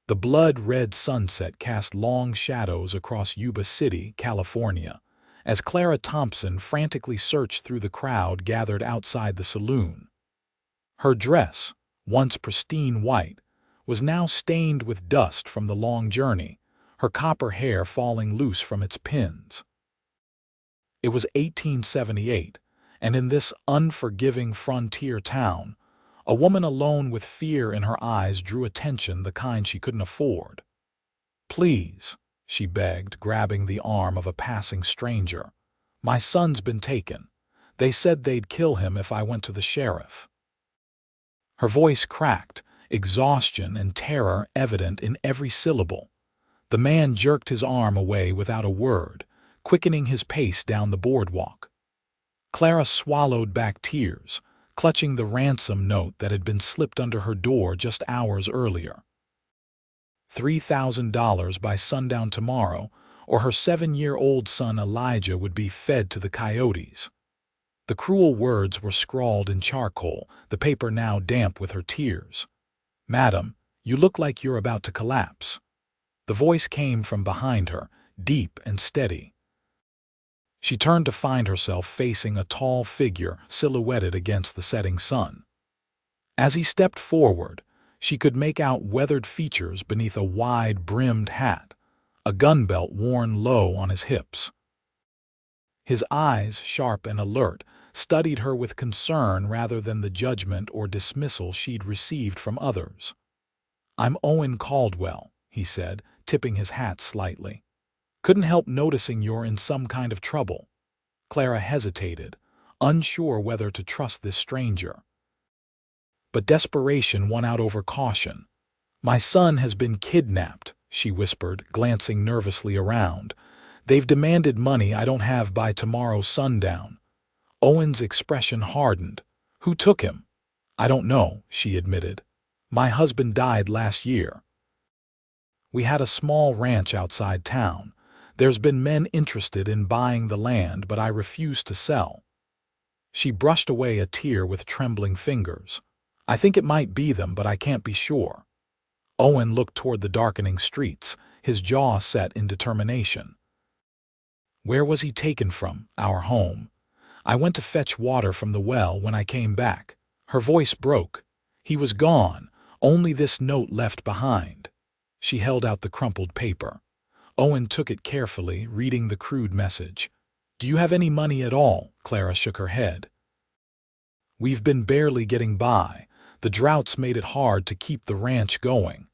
The blood-red sunset cast long shadows across Yuba City, California, as Clara Thompson frantically searched through the crowd gathered outside the saloon. Her dress, once pristine white, was now stained with dust from the long journey, her copper hair falling loose from its pins. It was 1878, and in this unforgiving frontier town, a woman alone with fear in her eyes drew attention the kind she couldn't afford. "Please," she begged, grabbing the arm of a passing stranger. "My son's been taken. They said they'd kill him if I went to the sheriff." Her voice cracked, exhaustion and terror evident in every syllable. The man jerked his arm away without a word, quickening his pace down the boardwalk. Clara swallowed back tears, clutching the ransom note that had been slipped under her door just hours earlier. $3,000 by sundown tomorrow, or her 7-year-old son Elijah would be fed to the coyotes. The cruel words were scrawled in charcoal, the paper now damp with her tears. "Madam, you look like you're about to collapse." The voice came from behind her, deep and steady. She turned to find herself facing a tall figure silhouetted against the setting sun. As he stepped forward, she could make out weathered features beneath a wide-brimmed hat, a gun belt worn low on his hips. His eyes, sharp and alert, studied her with concern rather than the judgment or dismissal she'd received from others. "I'm Owen Caldwell," he said, tipping his hat slightly. "Couldn't help noticing you're in some kind of trouble." Clara hesitated, unsure whether to trust this stranger. But desperation won out over caution. "My son has been kidnapped," she whispered, glancing nervously around. "They've demanded money I don't have by tomorrow sundown." Owen's expression hardened. "Who took him?" "I don't know," she admitted. "My husband died last year. We had a small ranch outside town. There's been men interested in buying the land, but I refused to sell." She brushed away a tear with trembling fingers. "I think it might be them, but I can't be sure." Owen looked toward the darkening streets, his jaw set in determination. "Where was he taken from?" "Our home. I went to fetch water from the well when I came back." Her voice broke. "He was gone, only this note left behind." She held out the crumpled paper. Owen took it carefully, reading the crude message. "Do you have any money at all?" Clara shook her head. "We've been barely getting by. The drought's made it hard to keep the ranch going."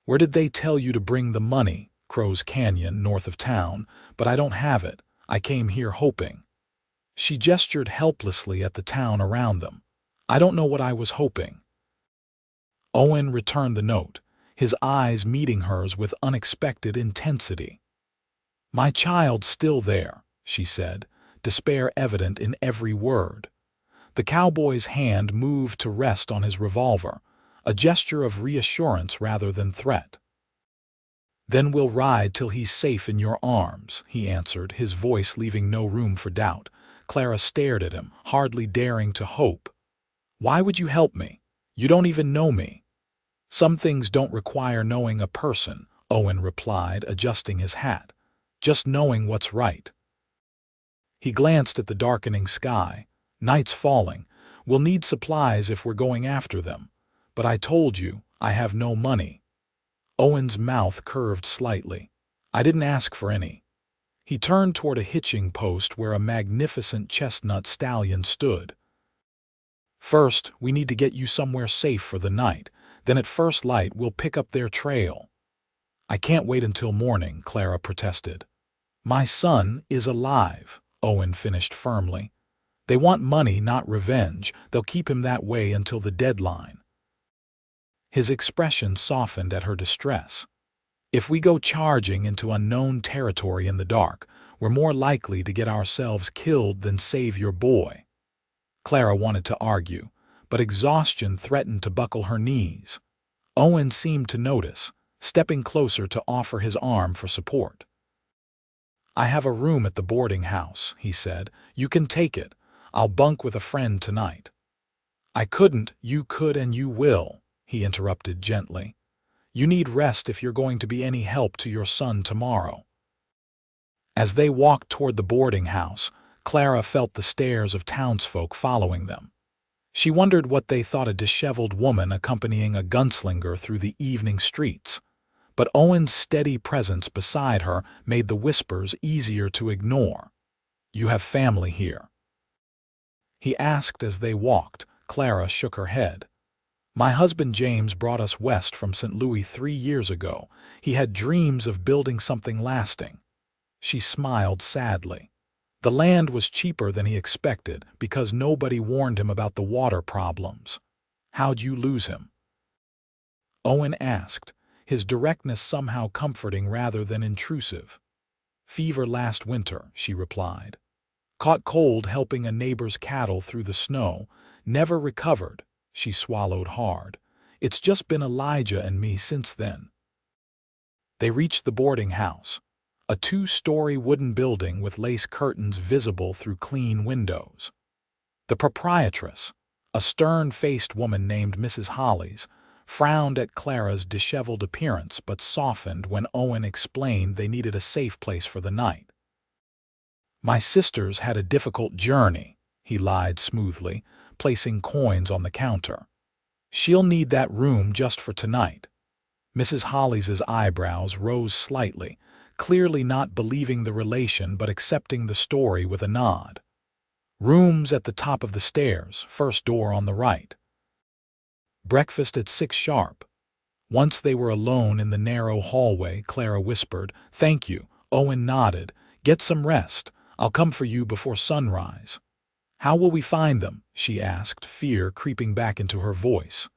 "Where did they tell you to bring the money?" "Crow's Canyon, north of town, but I don't have it. I came here hoping." She gestured helplessly at the town around them. "I don't know what I was hoping." Owen returned the note, his eyes meeting hers with unexpected intensity. "My child's still there," she said, despair evident in every word. The cowboy's hand moved to rest on his revolver, a gesture of reassurance rather than threat. "Then we'll ride till he's safe in your arms," he answered, his voice leaving no room for doubt. Clara stared at him, hardly daring to hope. "Why would you help me? You don't even know me." "Some things don't require knowing a person," Owen replied, adjusting his hat. "Just knowing what's right." He glanced at the darkening sky. "Night's falling. We'll need supplies if we're going after them. But I told you, I have no money." Owen's mouth curved slightly. "I didn't ask for any." He turned toward a hitching post where a magnificent chestnut stallion stood. "First, we need to get you somewhere safe for the night. Then at first light we'll pick up their trail." "I can't wait until morning," Clara protested. "My son is alive," Owen finished firmly. "They want money, not revenge. They'll keep him that way until the deadline." His expression softened at her distress. "If we go charging into unknown territory in the dark, we're more likely to get ourselves killed than save your boy." Clara wanted to argue, but exhaustion threatened to buckle her knees. Owen seemed to notice, stepping closer to offer his arm for support. "I have a room at the boarding house," he said. "You can take it. I'll bunk with a friend tonight." "I couldn't." "You could and you will," he interrupted gently. You need rest if you're going to be any help to your son tomorrow." As they walked toward the boarding house, Clara felt the stares of townsfolk following them. She wondered what they thought a disheveled woman accompanying a gunslinger through the evening streets. But Owen's steady presence beside her made the whispers easier to ignore. "You have family here?" he asked as they walked. Clara shook her head. "My husband James brought us west from St. Louis 3 years ago. He had dreams of building something lasting." She smiled sadly. The land was cheaper than he expected because nobody warned him about the water problems. "How'd you lose him?" Owen asked, his directness somehow comforting rather than intrusive. "Fever last winter," she replied. "Caught cold helping a neighbor's cattle through the snow. Never recovered." She swallowed hard. "It's just been Elijah and me since then." They reached the boarding house, a 2-story wooden building with lace curtains visible through clean windows. The proprietress, a stern-faced woman named Mrs. Hollies, frowned at Clara's disheveled appearance but softened when Owen explained they needed a safe place for the night. "My sister's had a difficult journey," he lied smoothly, placing coins on the counter. "She'll need that room just for tonight." Mrs. Hollies' eyebrows rose slightly, clearly not believing the relation but accepting the story with a nod. "Rooms at the top of the stairs, first door on the right." "Breakfast at 6 sharp." Once they were alone in the narrow hallway, Clara whispered, "Thank you." Owen nodded. "Get some rest. I'll come for you before sunrise." "How will we find them?" she asked, fear creeping back into her voice.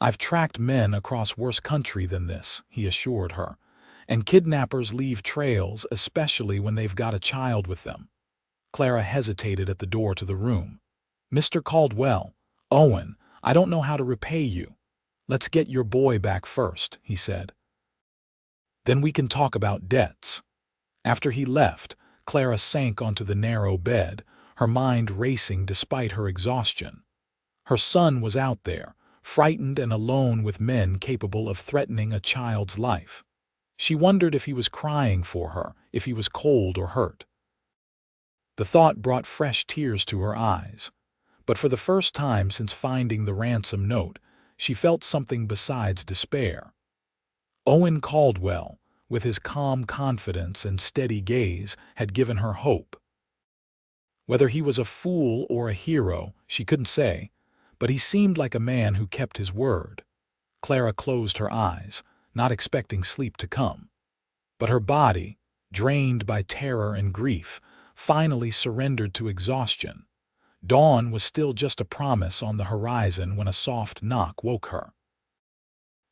"I've tracked men across worse country than this," he assured her. "And kidnappers leave trails, especially when they've got a child with them." Clara hesitated at the door to the room. "Mr. Caldwell, Owen, I don't know how to repay you. Let's get your boy back first," he said. "Then we can talk about debts." After he left, Clara sank onto the narrow bed, her mind racing despite her exhaustion. Her son was out there, frightened and alone with men capable of threatening a child's life. She wondered if he was crying for her, if he was cold or hurt. The thought brought fresh tears to her eyes. But for the first time since finding the ransom note, she felt something besides despair. Owen Caldwell, with his calm confidence and steady gaze, had given her hope. Whether he was a fool or a hero, she couldn't say, but he seemed like a man who kept his word. Clara closed her eyes, not expecting sleep to come. But her body, drained by terror and grief, finally surrendered to exhaustion. Dawn was still just a promise on the horizon when a soft knock woke her.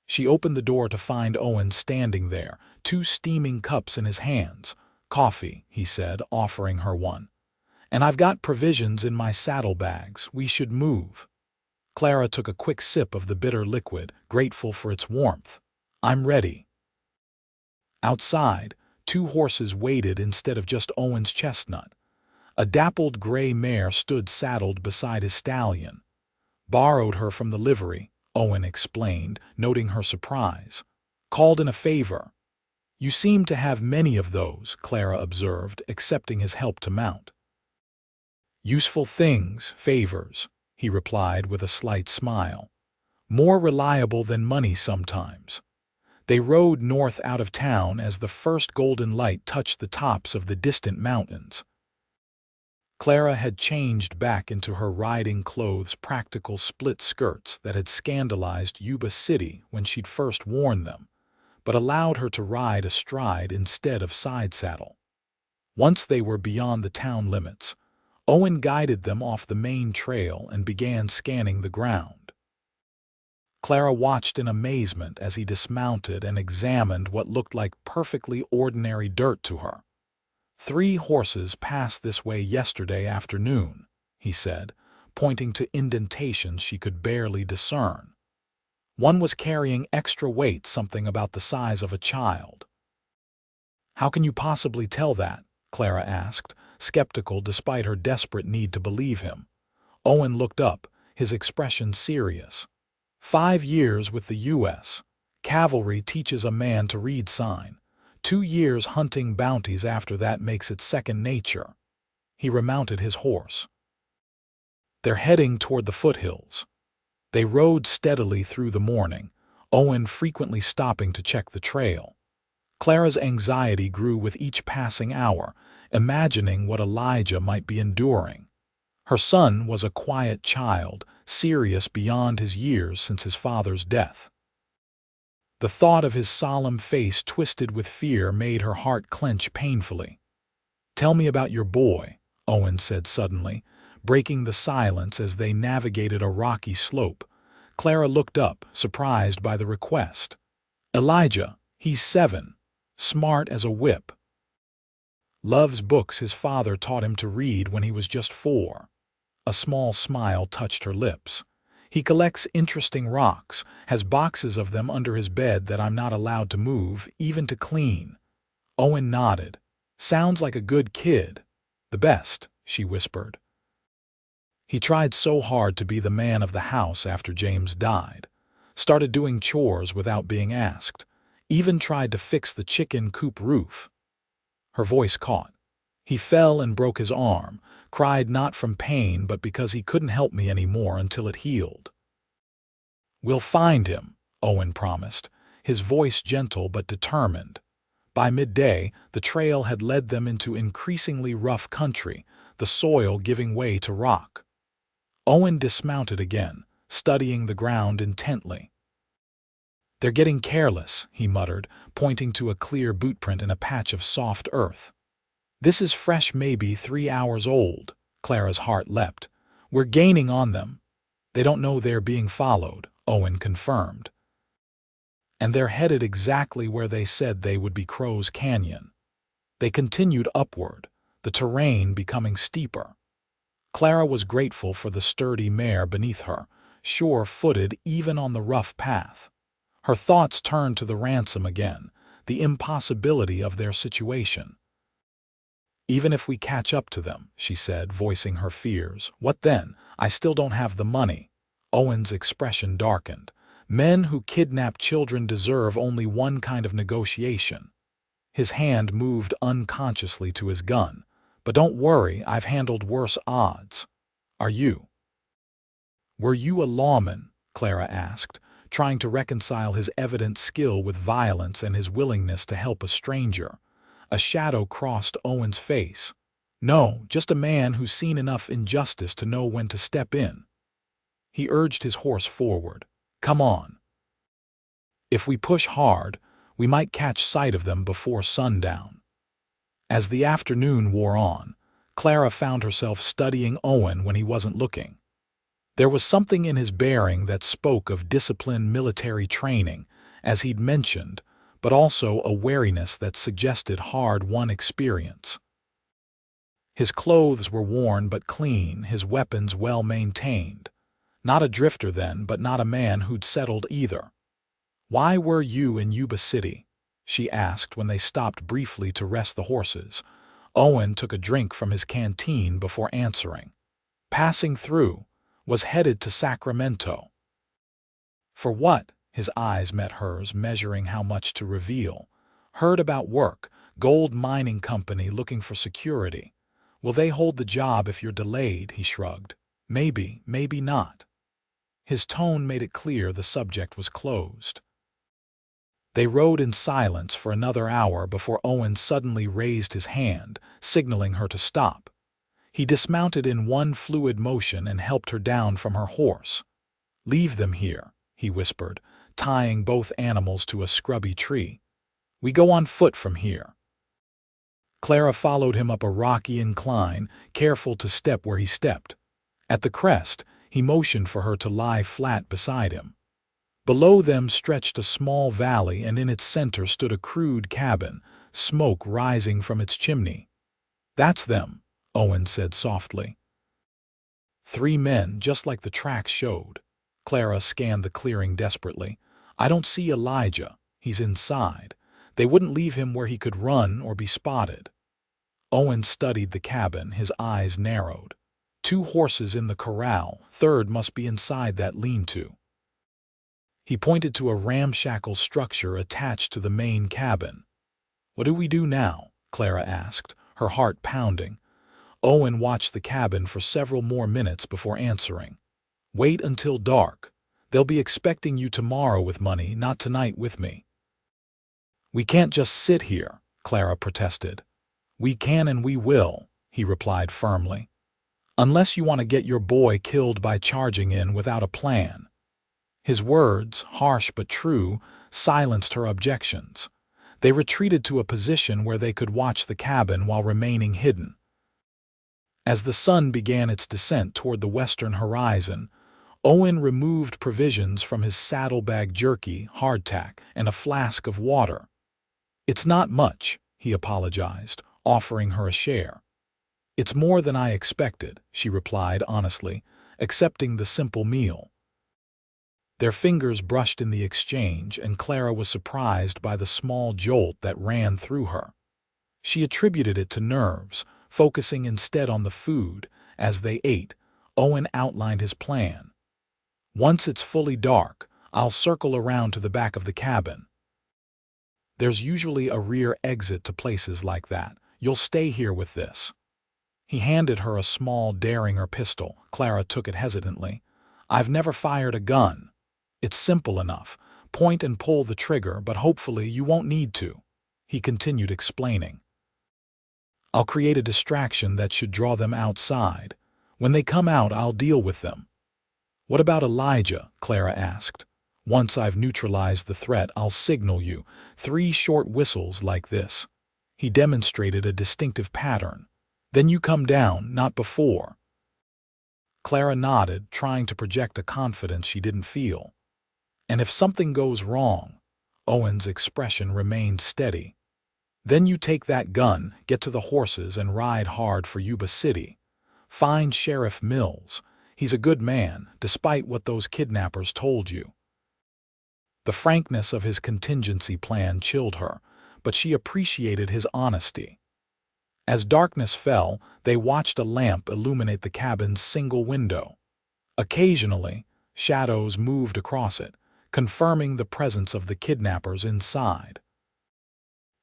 She opened the door to find Owen standing there, 2 steaming cups in his hands. "Coffee," he said, offering her one. "And I've got provisions in my saddlebags. We should move." Clara took a quick sip of the bitter liquid, grateful for its warmth. "I'm ready." Outside, 2 horses waited instead of just Owen's chestnut. A dappled gray mare stood saddled beside his stallion. "Borrowed her from the livery," Owen explained, noting her surprise. "Called in a favor." "You seem to have many of those," Clara observed, accepting his help to mount. "Useful things, favors," he replied with a slight smile. "More reliable than money sometimes." They rode north out of town as the first golden light touched the tops of the distant mountains. Clara had changed back into her riding clothes, practical split skirts that had scandalized Yuba City when she'd first worn them, but allowed her to ride astride instead of side saddle. Once they were beyond the town limits, Owen guided them off the main trail and began scanning the ground. Clara watched in amazement as he dismounted and examined what looked like perfectly ordinary dirt to her. "3 horses passed this way yesterday afternoon," he said, pointing to indentations she could barely discern. "One was carrying extra weight, something about the size of a child." "How can you possibly tell that?" Clara asked, skeptical despite her desperate need to believe him. Owen looked up, his expression serious. 5 years with the U.S. Cavalry teaches a man to read sign. 2 years hunting bounties after that makes it second nature. He remounted his horse. They're heading toward the foothills. They rode steadily through the morning, Owen frequently stopping to check the trail. Clara's anxiety grew with each passing hour, imagining what Elijah might be enduring. Her son was a quiet child, serious beyond his years since his father's death. The thought of his solemn face twisted with fear made her heart clench painfully. "Tell me about your boy," Owen said suddenly, breaking the silence as they navigated a rocky slope. Clara looked up, surprised by the request. "Elijah, he's 7, smart as a whip. Loves books his father taught him to read when he was just 4. A small smile touched her lips. "He collects interesting rocks, has boxes of them under his bed that I'm not allowed to move, even to clean." Owen nodded. "Sounds like a good kid." "The best," she whispered. "He tried so hard to be the man of the house after James died. Started doing chores without being asked. Even tried to fix the chicken coop roof." Her voice caught. "He fell and broke his arm, cried not from pain but because he couldn't help me anymore until it healed." "We'll find him," Owen promised, his voice gentle but determined. By midday, the trail had led them into increasingly rough country, the soil giving way to rock. Owen dismounted again, studying the ground intently. "They're getting careless," he muttered, pointing to a clear bootprint in a patch of soft earth. "This is fresh, maybe 3 hours old." Clara's heart leapt. "We're gaining on them." "They don't know they're being followed," Owen confirmed. "And they're headed exactly where they said they would be, Crow's Canyon." They continued upward, the terrain becoming steeper. Clara was grateful for the sturdy mare beneath her, sure-footed even on the rough path. Her thoughts turned to the ransom again, the impossibility of their situation. "Even if we catch up to them," she said, voicing her fears, "what then? I still don't have the money." Owen's expression darkened. "Men who kidnap children deserve only one kind of negotiation." His hand moved unconsciously to his gun. "But don't worry, I've handled worse odds." "Are you?" "Were you a lawman?" Clara asked, trying to reconcile his evident skill with violence and his willingness to help a stranger. A shadow crossed Owen's face. "No, just a man who's seen enough injustice to know when to step in." He urged his horse forward. "Come on. If we push hard, we might catch sight of them before sundown." As the afternoon wore on, Clara found herself studying Owen when he wasn't looking. There was something in his bearing that spoke of disciplined military training, as he'd mentioned, but also a wariness that suggested hard-won experience. His clothes were worn but clean, his weapons well-maintained. Not a drifter then, but not a man who'd settled either. "Why were you in Yuba City?" she asked when they stopped briefly to rest the horses. Owen took a drink from his canteen before answering. "Passing through. Was headed to Sacramento." "For what?" His eyes met hers, measuring how much to reveal. "Heard about work. Gold mining company looking for security." "Will they hold the job if you're delayed?" he shrugged. "Maybe, maybe not." His tone made it clear the subject was closed. They rode in silence for another hour before Owen suddenly raised his hand, signaling her to stop. He dismounted in one fluid motion and helped her down from her horse. "Leave them here," he whispered, tying both animals to a scrubby tree. "We go on foot from here." Clara followed him up a rocky incline, careful to step where he stepped. At the crest, he motioned for her to lie flat beside him. Below them stretched a small valley, and in its center stood a crude cabin, smoke rising from its chimney. "That's them," Owen said softly. 3 men, just like the tracks showed. Clara scanned the clearing desperately. "I don't see Elijah. He's inside. They wouldn't leave him where he could run or be spotted." Owen studied the cabin, his eyes narrowed. 2 horses in the corral, third must be inside that lean-to. He pointed to a ramshackle structure attached to the main cabin. "What do we do now?" Clara asked, her heart pounding. Owen watched the cabin for several more minutes before answering. "Wait until dark. They'll be expecting you tomorrow with money, not tonight with me." "We can't just sit here," Clara protested. "We can and we will," he replied firmly. "Unless you want to get your boy killed by charging in without a plan." His words, harsh but true, silenced her objections. They retreated to a position where they could watch the cabin while remaining hidden. As the sun began its descent toward the western horizon, Owen removed provisions from his saddlebag: jerky, hardtack, and a flask of water. "It's not much," he apologized, offering her a share. "It's more than I expected," she replied honestly, accepting the simple meal. Their fingers brushed in the exchange, and Clara was surprised by the small jolt that ran through her. She attributed it to nerves, focusing instead on the food. As they ate, Owen outlined his plan. "Once it's fully dark, I'll circle around to the back of the cabin. There's usually a rear exit to places like that. You'll stay here with this." He handed her a small Derringer pistol. Clara took it hesitantly. "I've never fired a gun." "It's simple enough. Point and pull the trigger, but hopefully you won't need to," he continued explaining. "I'll create a distraction that should draw them outside. When they come out, I'll deal with them." "What about Elijah?" Clara asked. "Once I've neutralized the threat, I'll signal you. 3 short whistles like this." He demonstrated a distinctive pattern. "Then you come down, not before." Clara nodded, trying to project a confidence she didn't feel. "And if something goes wrong," Owen's expression remained steady, "then you take that gun, get to the horses, and ride hard for Yuba City. Find Sheriff Mills. He's a good man, despite what those kidnappers told you." The frankness of his contingency plan chilled her, but she appreciated his honesty. As darkness fell, they watched a lamp illuminate the cabin's single window. Occasionally, shadows moved across it, confirming the presence of the kidnappers inside.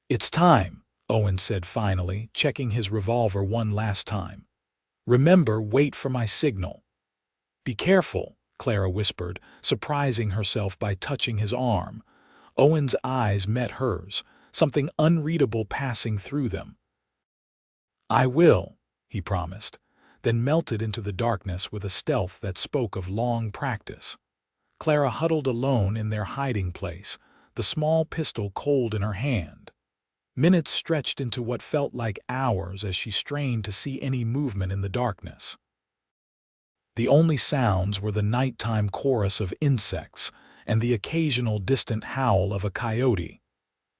"It's time," Owen said finally, checking his revolver one last time. "Remember, wait for my signal." "Be careful," Clara whispered, surprising herself by touching his arm. Owen's eyes met hers, something unreadable passing through them. "I will," he promised, then melted into the darkness with a stealth that spoke of long practice. Clara huddled alone in their hiding place, the small pistol cold in her hand. Minutes stretched into what felt like hours as she strained to see any movement in the darkness. The only sounds were the nighttime chorus of insects and the occasional distant howl of a coyote.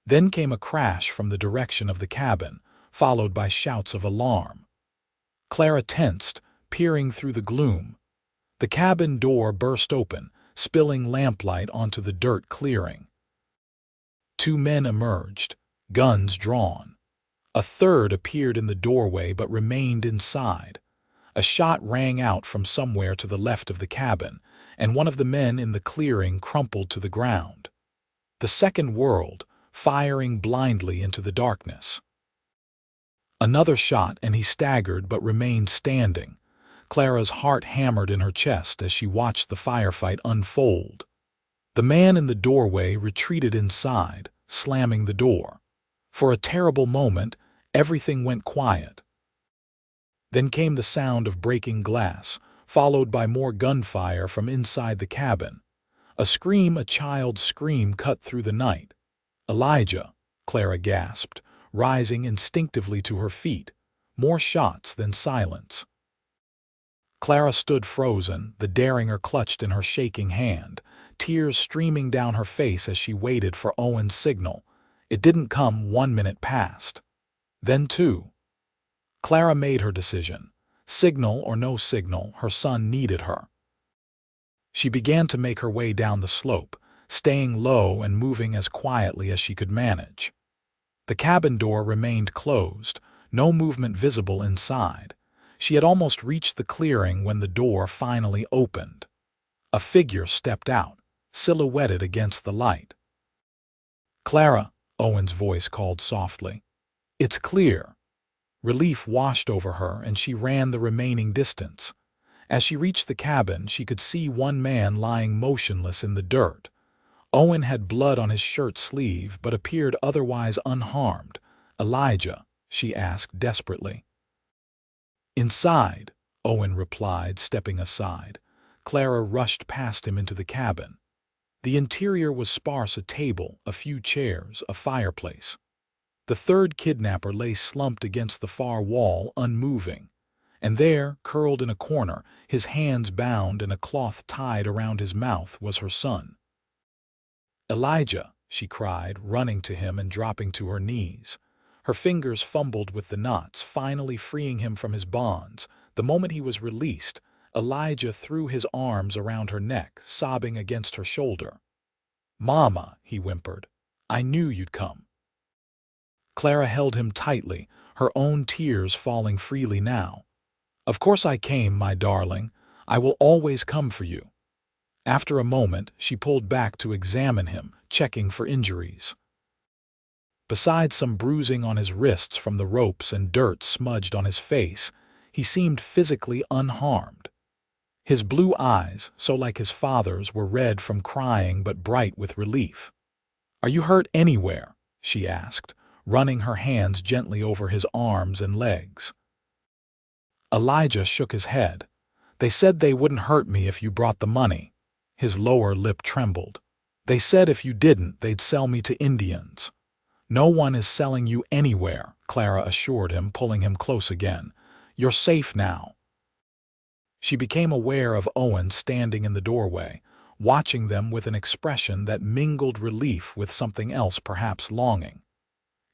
Then came a crash from the direction of the cabin, followed by shouts of alarm. Clara tensed, peering through the gloom. The cabin door burst open, spilling lamplight onto the dirt clearing. 2 men emerged, guns drawn. A third appeared in the doorway but remained inside. A shot rang out from somewhere to the left of the cabin, and one of the men in the clearing crumpled to the ground. The second whirled, firing blindly into the darkness. Another shot and he staggered but remained standing. Clara's heart hammered in her chest as she watched the firefight unfold. The man in the doorway retreated inside, slamming the door. For a terrible moment, everything went quiet. Then came the sound of breaking glass, followed by more gunfire from inside the cabin. A child's scream cut through the night. "Elijah," Clara gasped, rising instinctively to her feet. More shots, then silence. Clara stood frozen, the Derringer clutched in her shaking hand, tears streaming down her face as she waited for Owen's signal. It didn't come. 1 minute passed. Then 2. Clara made her decision. Signal or no signal, her son needed her. She began to make her way down the slope, staying low and moving as quietly as she could manage. The cabin door remained closed, no movement visible inside. She had almost reached the clearing when the door finally opened. A figure stepped out, silhouetted against the light. "Clara," Owen's voice called softly. "It's clear." Relief washed over her, and she ran the remaining distance. As she reached the cabin, she could see one man lying motionless in the dirt. Owen had blood on his shirt sleeve, but appeared otherwise unharmed. "Elijah?" she asked desperately. "Inside," Owen replied, stepping aside. Clara rushed past him into the cabin. The interior was sparse: a table, a few chairs, a fireplace. The third kidnapper lay slumped against the far wall, unmoving. And there, curled in a corner, his hands bound and a cloth tied around his mouth, was her son. "Elijah!" she cried, running to him and dropping to her knees. Her fingers fumbled with the knots, finally freeing him from his bonds. The moment he was released, Elijah threw his arms around her neck, sobbing against her shoulder. "Mama," he whimpered, "I knew you'd come." Clara held him tightly, her own tears falling freely now. "Of course I came, my darling. I will always come for you." After a moment, she pulled back to examine him, checking for injuries. Besides some bruising on his wrists from the ropes and dirt smudged on his face, he seemed physically unharmed. His blue eyes, so like his father's, were red from crying but bright with relief. "Are you hurt anywhere?" she asked, running her hands gently over his arms and legs. Elijah shook his head. "They said they wouldn't hurt me if you brought the money." His lower lip trembled. "They said if you didn't, they'd sell me to Indians." "No one is selling you anywhere," Clara assured him, pulling him close again. "You're safe now." She became aware of Owen standing in the doorway, watching them with an expression that mingled relief with something else, perhaps longing.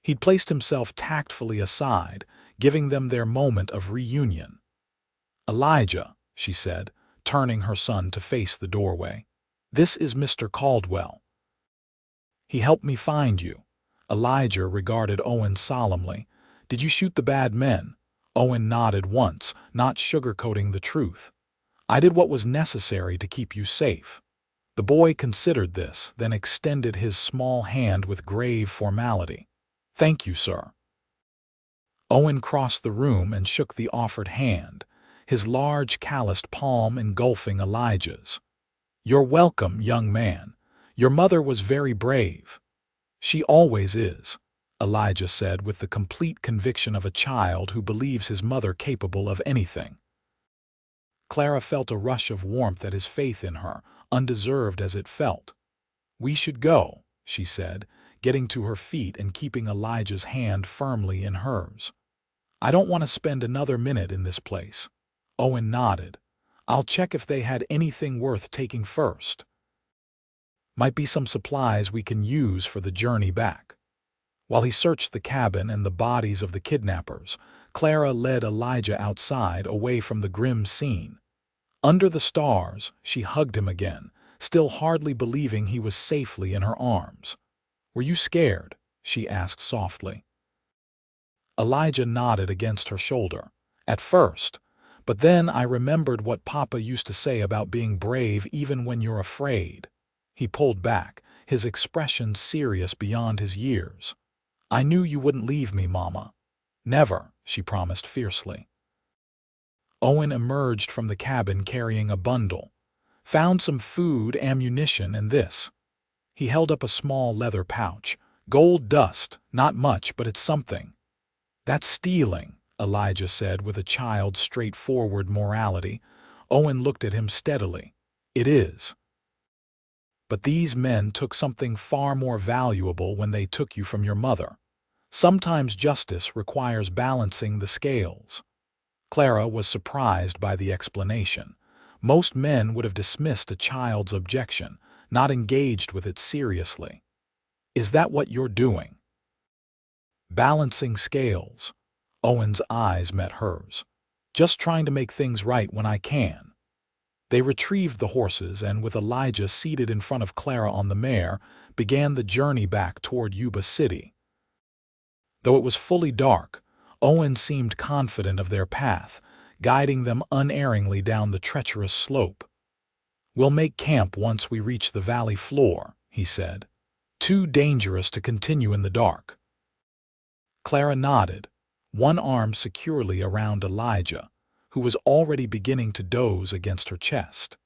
He'd placed himself tactfully aside, giving them their moment of reunion. "Elijah," she said, turning her son to face the doorway. "This is Mr. Caldwell. He helped me find you." Elijah regarded Owen solemnly. "Did you shoot the bad men?" Owen nodded once, not sugarcoating the truth. "I did what was necessary to keep you safe." The boy considered this, then extended his small hand with grave formality. "Thank you, sir." Owen crossed the room and shook the offered hand, his large calloused palm engulfing Elijah's. "You're welcome, young man. Your mother was very brave." "She always is," Elijah said with the complete conviction of a child who believes his mother capable of anything. Clara felt a rush of warmth at his faith in her, undeserved as it felt. "We should go," she said, getting to her feet and keeping Elijah's hand firmly in hers. "I don't want to spend another minute in this place." Owen nodded. "I'll check if they had anything worth taking first. Might be some supplies we can use for the journey back." While he searched the cabin and the bodies of the kidnappers, Clara led Elijah outside, away from the grim scene. Under the stars, she hugged him again, still hardly believing he was safely in her arms. "Were you scared?" she asked softly. Elijah nodded against her shoulder. "At first, but then I remembered what Papa used to say about being brave even when you're afraid." He pulled back, his expression serious beyond his years. "I knew you wouldn't leave me, Mama." "Never," she promised fiercely. Owen emerged from the cabin carrying a bundle. "Found some food, ammunition, and this." He held up a small leather pouch. "Gold dust, not much, but it's something." "That's stealing," Elijah said with a child's straightforward morality. Owen looked at him steadily. "It is. But these men took something far more valuable when they took you from your mother. Sometimes justice requires balancing the scales." Clara was surprised by the explanation. Most men would have dismissed a child's objection, not engaged with it seriously. "Is that what you're doing?" "Balancing scales." Owen's eyes met hers. "Just trying to make things right when I can." They retrieved the horses and, with Elijah seated in front of Clara on the mare, began the journey back toward Yuba City. Though it was fully dark, Owen seemed confident of their path, guiding them unerringly down the treacherous slope. "We'll make camp once we reach the valley floor," he said. "Too dangerous to continue in the dark." Clara nodded, one arm securely around Elijah, who was already beginning to doze against her chest.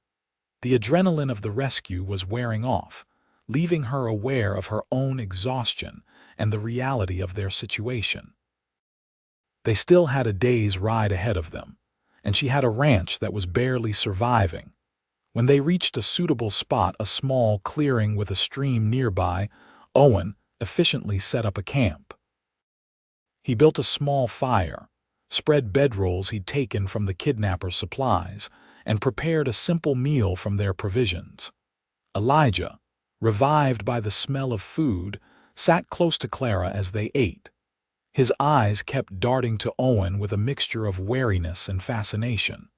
The adrenaline of the rescue was wearing off, leaving her aware of her own exhaustion and the reality of their situation. They still had a day's ride ahead of them, and she had a ranch that was barely surviving. When they reached a suitable spot, a small clearing with a stream nearby, Owen efficiently set up a camp. He built a small fire, spread bedrolls he'd taken from the kidnappers' supplies, and prepared a simple meal from their provisions. Elijah, revived by the smell of food, sat close to Clara as they ate. His eyes kept darting to Owen with a mixture of wariness and fascination.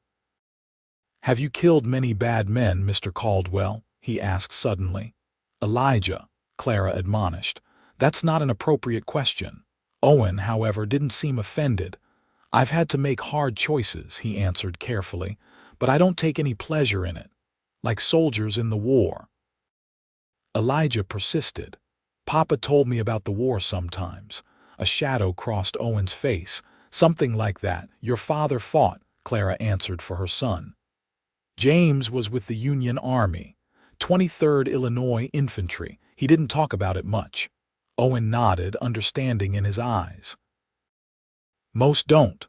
"Have you killed many bad men, Mr. Caldwell?" he asked suddenly. "Elijah," Clara admonished, "that's not an appropriate question." Owen, however, didn't seem offended. "I've had to make hard choices," he answered carefully, "but I don't take any pleasure in it, like soldiers in the war." Elijah persisted. "Papa told me about the war sometimes." A shadow crossed Owen's face. "Something like that. Your father fought," Clara answered for her son. "James was with the Union Army, 23rd Illinois Infantry. He didn't talk about it much." Owen nodded, understanding in his eyes. "Most don't."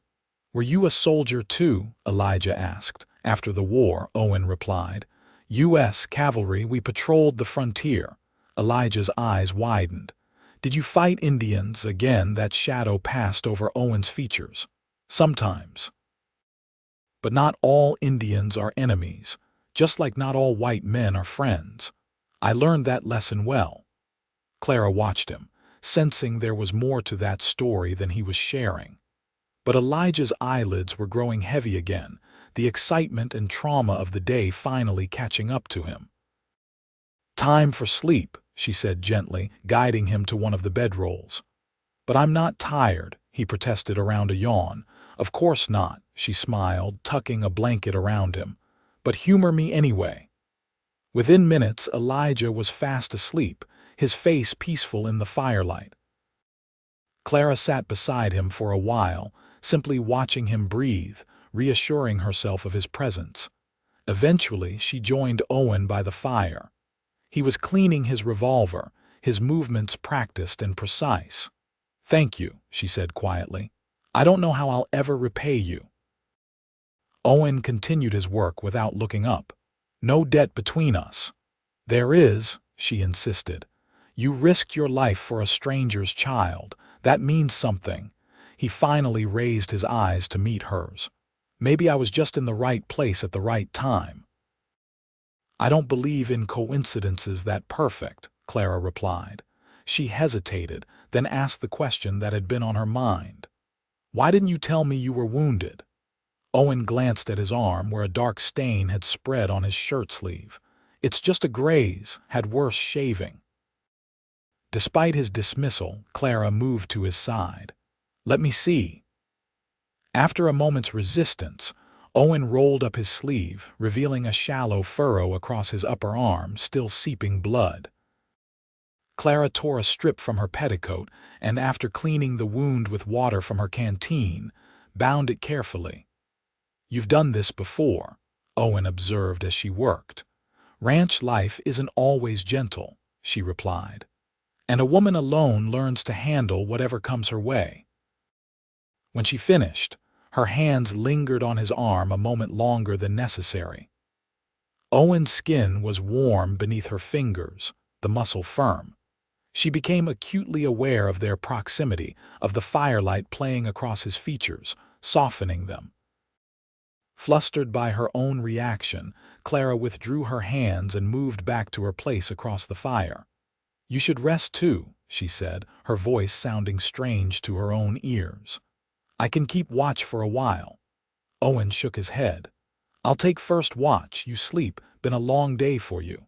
"Were you a soldier too?" Elijah asked. "After the war," Owen replied. "U.S. Cavalry, we patrolled the frontier." Elijah's eyes widened. "Did you fight Indians?" Again that shadow passed over Owen's features. "Sometimes. But not all Indians are enemies, just like not all white men are friends. I learned that lesson well." Clara watched him, sensing there was more to that story than he was sharing. But Elijah's eyelids were growing heavy again, the excitement and trauma of the day finally catching up to him. "Time for sleep," she said gently, guiding him to one of the bedrolls. "But I'm not tired," he protested around a yawn. "Of course not," she smiled, tucking a blanket around him. "But humor me anyway." Within minutes, Elijah was fast asleep, his face peaceful in the firelight. Clara sat beside him for a while, simply watching him breathe, reassuring herself of his presence. Eventually, she joined Owen by the fire. He was cleaning his revolver, his movements practiced and precise. "Thank you," she said quietly. "I don't know how I'll ever repay you." Owen continued his work without looking up. "No debt between us." "There is," she insisted. "You risked your life for a stranger's child. That means something." He finally raised his eyes to meet hers. "Maybe I was just in the right place at the right time." "I don't believe in coincidences that perfect," Clara replied. She hesitated, then asked the question that had been on her mind. "Why didn't you tell me you were wounded?" Owen glanced at his arm where a dark stain had spread on his shirt sleeve. "It's just a graze, had worse shaving." Despite his dismissal, Clara moved to his side. "Let me see." After a moment's resistance, Owen rolled up his sleeve, revealing a shallow furrow across his upper arm, still seeping blood. Clara tore a strip from her petticoat and, after cleaning the wound with water from her canteen, bound it carefully. "You've done this before," Owen observed as she worked. "Ranch life isn't always gentle," she replied. "And a woman alone learns to handle whatever comes her way." When she finished, her hands lingered on his arm a moment longer than necessary. Owen's skin was warm beneath her fingers, the muscle firm. She became acutely aware of their proximity, of the firelight playing across his features, softening them. Flustered by her own reaction, Clara withdrew her hands and moved back to her place across the fire. "You should rest too," she said, her voice sounding strange to her own ears. "I can keep watch for a while." Owen shook his head. "I'll take first watch. You sleep. Been a long day for you."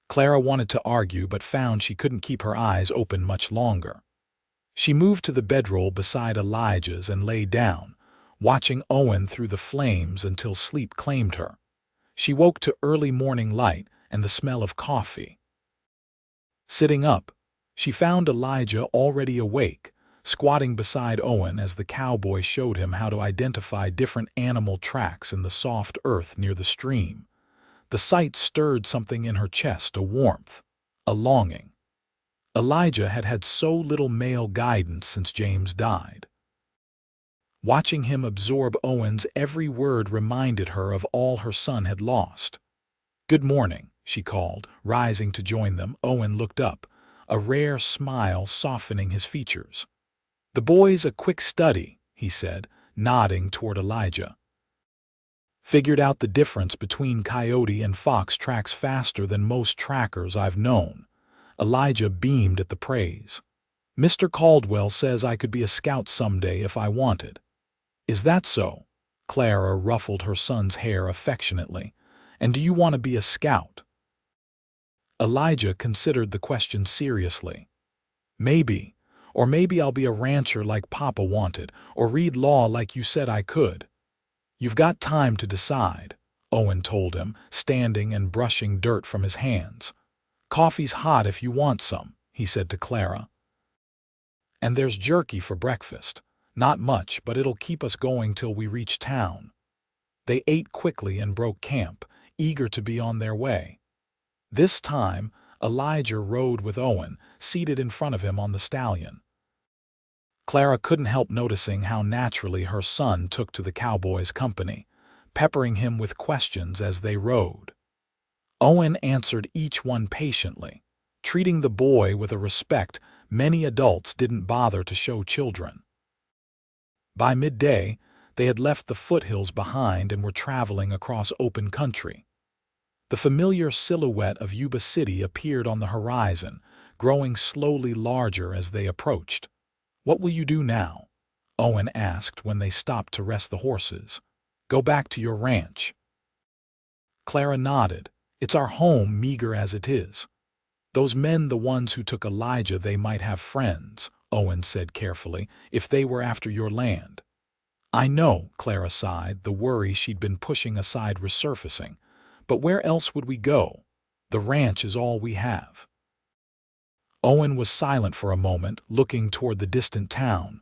Clara wanted to argue but found she couldn't keep her eyes open much longer. She moved to the bedroll beside Elijah's and lay down, watching Owen through the flames until sleep claimed her. She woke to early morning light and the smell of coffee. Sitting up, she found Elijah already awake, squatting beside Owen as the cowboy showed him how to identify different animal tracks in the soft earth near the stream. The sight stirred something in her chest, a warmth, a longing. Elijah had had so little male guidance since James died. Watching him absorb Owen's every word reminded her of all her son had lost. "Good morning," she called, rising to join them. Owen looked up, a rare smile softening his features. "The boy's a quick study," he said, nodding toward Elijah. "Figured out the difference between coyote and fox tracks faster than most trackers I've known." Elijah beamed at the praise. "Mr. Caldwell says I could be a scout someday if I wanted." "Is that so?" Clara ruffled her son's hair affectionately. "And do you want to be a scout?" Elijah considered the question seriously. "Maybe. Or maybe I'll be a rancher like Papa wanted, or read law like you said I could." "You've got time to decide," Owen told him, standing and brushing dirt from his hands. "Coffee's hot if you want some," he said to Clara. "And there's jerky for breakfast. Not much, but it'll keep us going till we reach town." They ate quickly and broke camp, eager to be on their way. This time, Elijah rode with Owen, seated in front of him on the stallion. Clara couldn't help noticing how naturally her son took to the cowboy's company, peppering him with questions as they rode. Owen answered each one patiently, treating the boy with a respect many adults didn't bother to show children. By midday, they had left the foothills behind and were traveling across open country. The familiar silhouette of Yuba City appeared on the horizon, growing slowly larger as they approached. "What will you do now?" Owen asked when they stopped to rest the horses. "Go back to your ranch." Clara nodded. "It's our home, meager as it is." "Those men, the ones who took Elijah, they might have friends," Owen said carefully, "if they were after your land." "I know," Clara sighed, the worry she'd been pushing aside resurfacing. "But where else would we go? The ranch is all we have." Owen was silent for a moment, looking toward the distant town.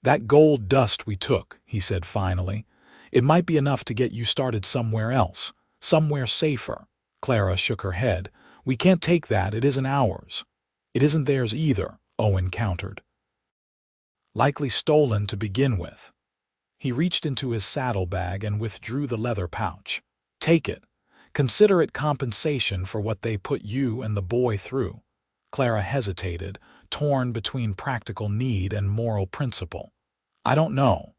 "That gold dust we took," he said finally. "It might be enough to get you started somewhere else, somewhere safer." Clara shook her head. "We can't take that, it isn't ours." "It isn't theirs either," Owen countered. "Likely stolen to begin with." He reached into his saddlebag and withdrew the leather pouch. "Take it. Consider it compensation for what they put you and the boy through." Clara hesitated, torn between practical need and moral principle. "I don't know."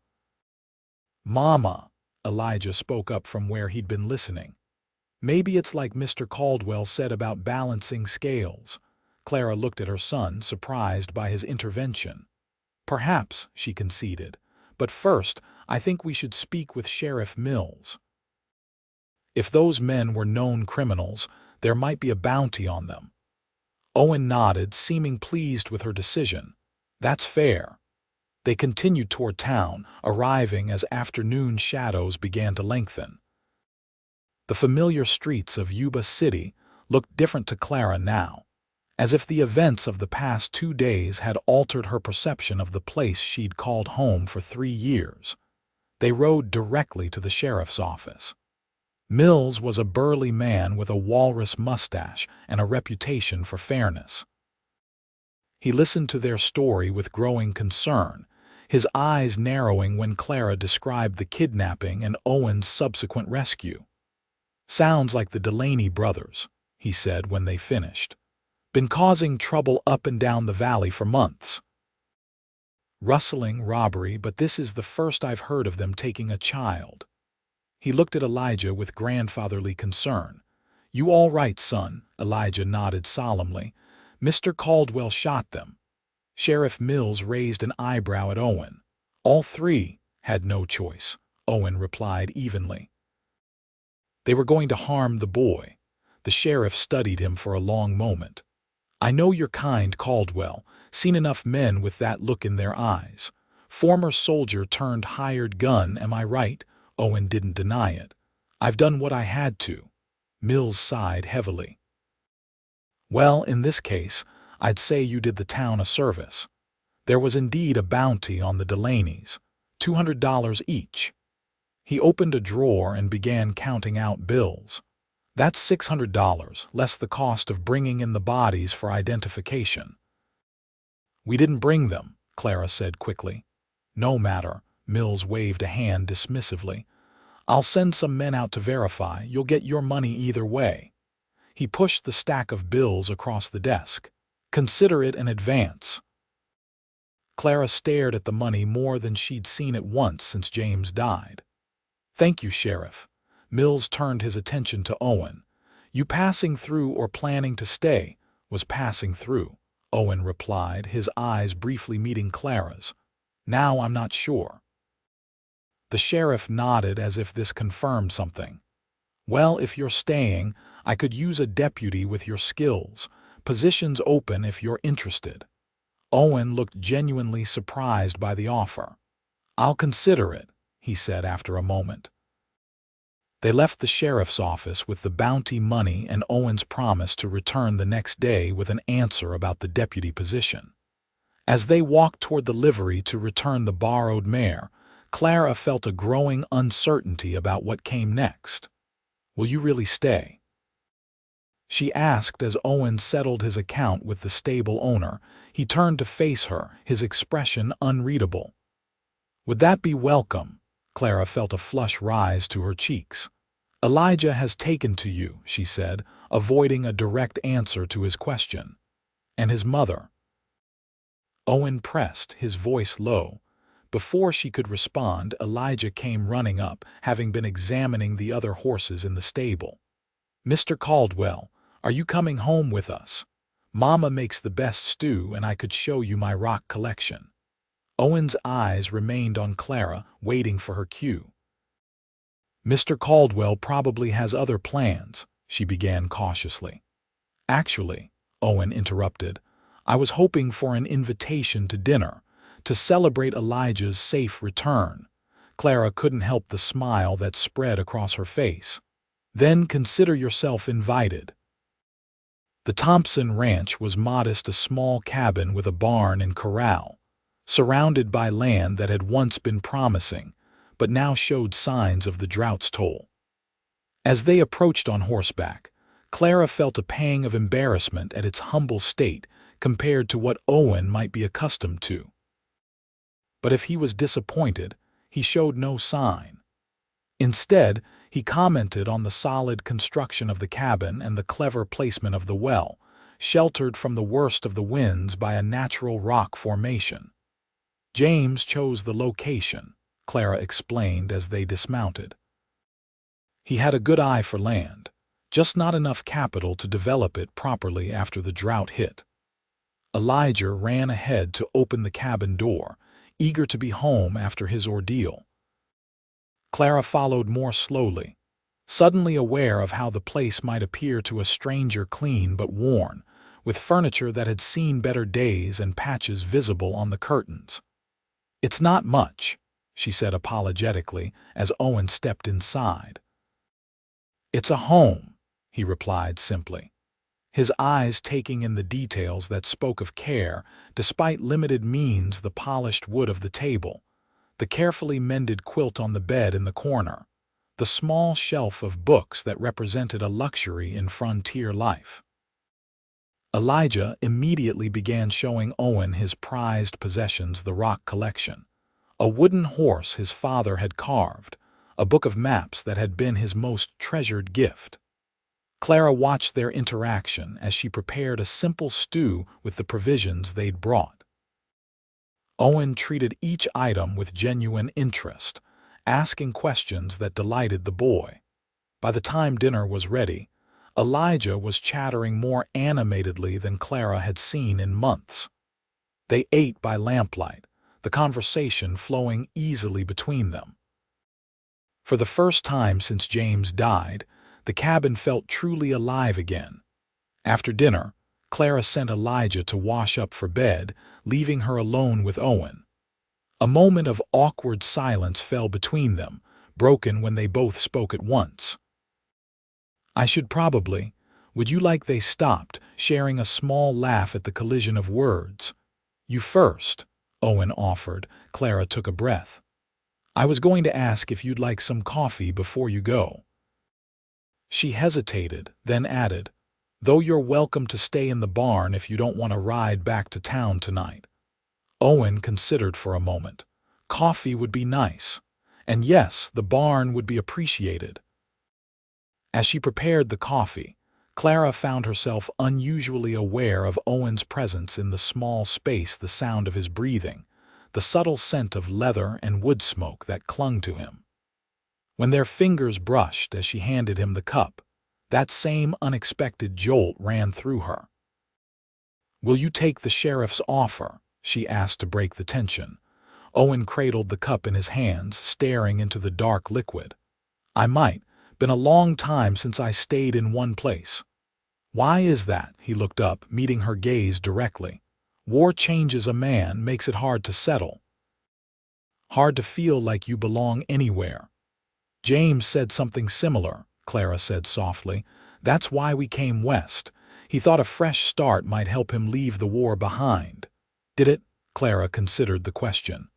"Mama," Elijah spoke up from where he'd been listening. "Maybe it's like Mr. Caldwell said about balancing scales." Clara looked at her son, surprised by his intervention. "Perhaps," she conceded. "But first, I think we should speak with Sheriff Mills. If those men were known criminals, there might be a bounty on them." Owen nodded, seeming pleased with her decision. "That's fair." They continued toward town, arriving as afternoon shadows began to lengthen. The familiar streets of Yuba City looked different to Clara now, as if the events of the past 2 days had altered her perception of the place she'd called home for 3 years. They rode directly to the sheriff's office. Mills was a burly man with a walrus mustache and a reputation for fairness. He listened to their story with growing concern, his eyes narrowing when Clara described the kidnapping and Owen's subsequent rescue. "Sounds like the Delaney brothers," he said when they finished. "Been causing trouble up and down the valley for months. Rustling, robbery, but this is the first I've heard of them taking a child." He looked at Elijah with grandfatherly concern. "You all right, son?" Elijah nodded solemnly. "Mr. Caldwell shot them." Sheriff Mills raised an eyebrow at Owen. "All 3 had no choice," Owen replied evenly. "They were going to harm the boy." The sheriff studied him for a long moment. "I know you're kind, Caldwell. Seen enough men with that look in their eyes. Former soldier turned hired gun, am I right?" Owen didn't deny it. I've done what I had to. Mills sighed heavily. Well, in this case, I'd say you did the town a service. There was indeed a bounty on the Delaney's, $200 each. He opened a drawer and began counting out bills. That's $600, less the cost of bringing in the bodies for identification. We didn't bring them, Clara said quickly. No matter, Mills waved a hand dismissively. I'll send some men out to verify. You'll get your money either way. He pushed the stack of bills across the desk. Consider it an advance. Clara stared at the money more than she'd seen it once since James died. Thank you, Sheriff. Mills turned his attention to Owen. You passing through or planning to stay? Was passing through, Owen replied, his eyes briefly meeting Clara's. Now I'm not sure. The sheriff nodded as if this confirmed something. Well, if you're staying, I could use a deputy with your skills. Positions open if you're interested. Owen looked genuinely surprised by the offer. I'll consider it, he said after a moment. They left the sheriff's office with the bounty money and Owen's promise to return the next day with an answer about the deputy position. As they walked toward the livery to return the borrowed mare, Clara felt a growing uncertainty about what came next. Will you really stay? She asked as Owen settled his account with the stable owner. He turned to face her, his expression unreadable. Would that be welcome? Clara felt a flush rise to her cheeks. Elijah has taken to you, she said, avoiding a direct answer to his question. And his mother? Owen pressed, his voice low. Before she could respond, Elijah came running up, having been examining the other horses in the stable. Mr. Caldwell, are you coming home with us? Mama makes the best stew and I could show you my rock collection. Owen's eyes remained on Clara, waiting for her cue. Mr. Caldwell probably has other plans, she began cautiously. Actually, Owen interrupted, I was hoping for an invitation to dinner, to celebrate Elijah's safe return. Clara couldn't help the smile that spread across her face. Then consider yourself invited. The Thompson ranch was modest, a small cabin with a barn and corral, surrounded by land that had once been promising, but now showed signs of the drought's toll. As they approached on horseback, Clara felt a pang of embarrassment at its humble state compared to what Owen might be accustomed to. But if he was disappointed, he showed no sign. Instead, he commented on the solid construction of the cabin and the clever placement of the well, sheltered from the worst of the winds by a natural rock formation. James chose the location, Clara explained as they dismounted. He had a good eye for land, just not enough capital to develop it properly after the drought hit. Elijah ran ahead to open the cabin door, eager to be home after his ordeal. Clara followed more slowly, suddenly aware of how the place might appear to a stranger clean but worn, with furniture that had seen better days and patches visible on the curtains. It's not much, she said apologetically as Owen stepped inside. It's a home, he replied simply, his eyes taking in the details that spoke of care, despite limited means, the polished wood of the table, the carefully mended quilt on the bed in the corner, the small shelf of books that represented a luxury in frontier life. Elijah immediately began showing Owen his prized possessions, the rock collection, a wooden horse his father had carved, a book of maps that had been his most treasured gift. Clara watched their interaction as she prepared a simple stew with the provisions they'd brought. Owen treated each item with genuine interest, asking questions that delighted the boy. By the time dinner was ready, Elijah was chattering more animatedly than Clara had seen in months. They ate by lamplight, the conversation flowing easily between them. For the first time since James died, the cabin felt truly alive again. After dinner, Clara sent Elijah to wash up for bed, leaving her alone with Owen. A moment of awkward silence fell between them, broken when they both spoke at once. "I should probably. Would you like?" They stopped, sharing a small laugh at the collision of words. "You first," Owen offered. Clara took a breath. "I was going to ask if you'd like some coffee before you go." She hesitated, then added, "Though you're welcome to stay in the barn if you don't want to ride back to town tonight." Owen considered for a moment. Coffee would be nice. And yes, the barn would be appreciated. As she prepared the coffee, Clara found herself unusually aware of Owen's presence in the small space, the sound of his breathing, the subtle scent of leather and wood smoke that clung to him. When their fingers brushed as she handed him the cup, that same unexpected jolt ran through her. "Will you take the sheriff's offer?" she asked to break the tension. Owen cradled the cup in his hands, staring into the dark liquid. "I might. Been a long time since I stayed in one place." "Why is that?" He looked up, meeting her gaze directly. "War changes a man, makes it hard to settle. Hard to feel like you belong anywhere." "James said something similar," Clara said softly. "That's why we came west. He thought a fresh start might help him leave the war behind." "Did it?" Clara considered the question.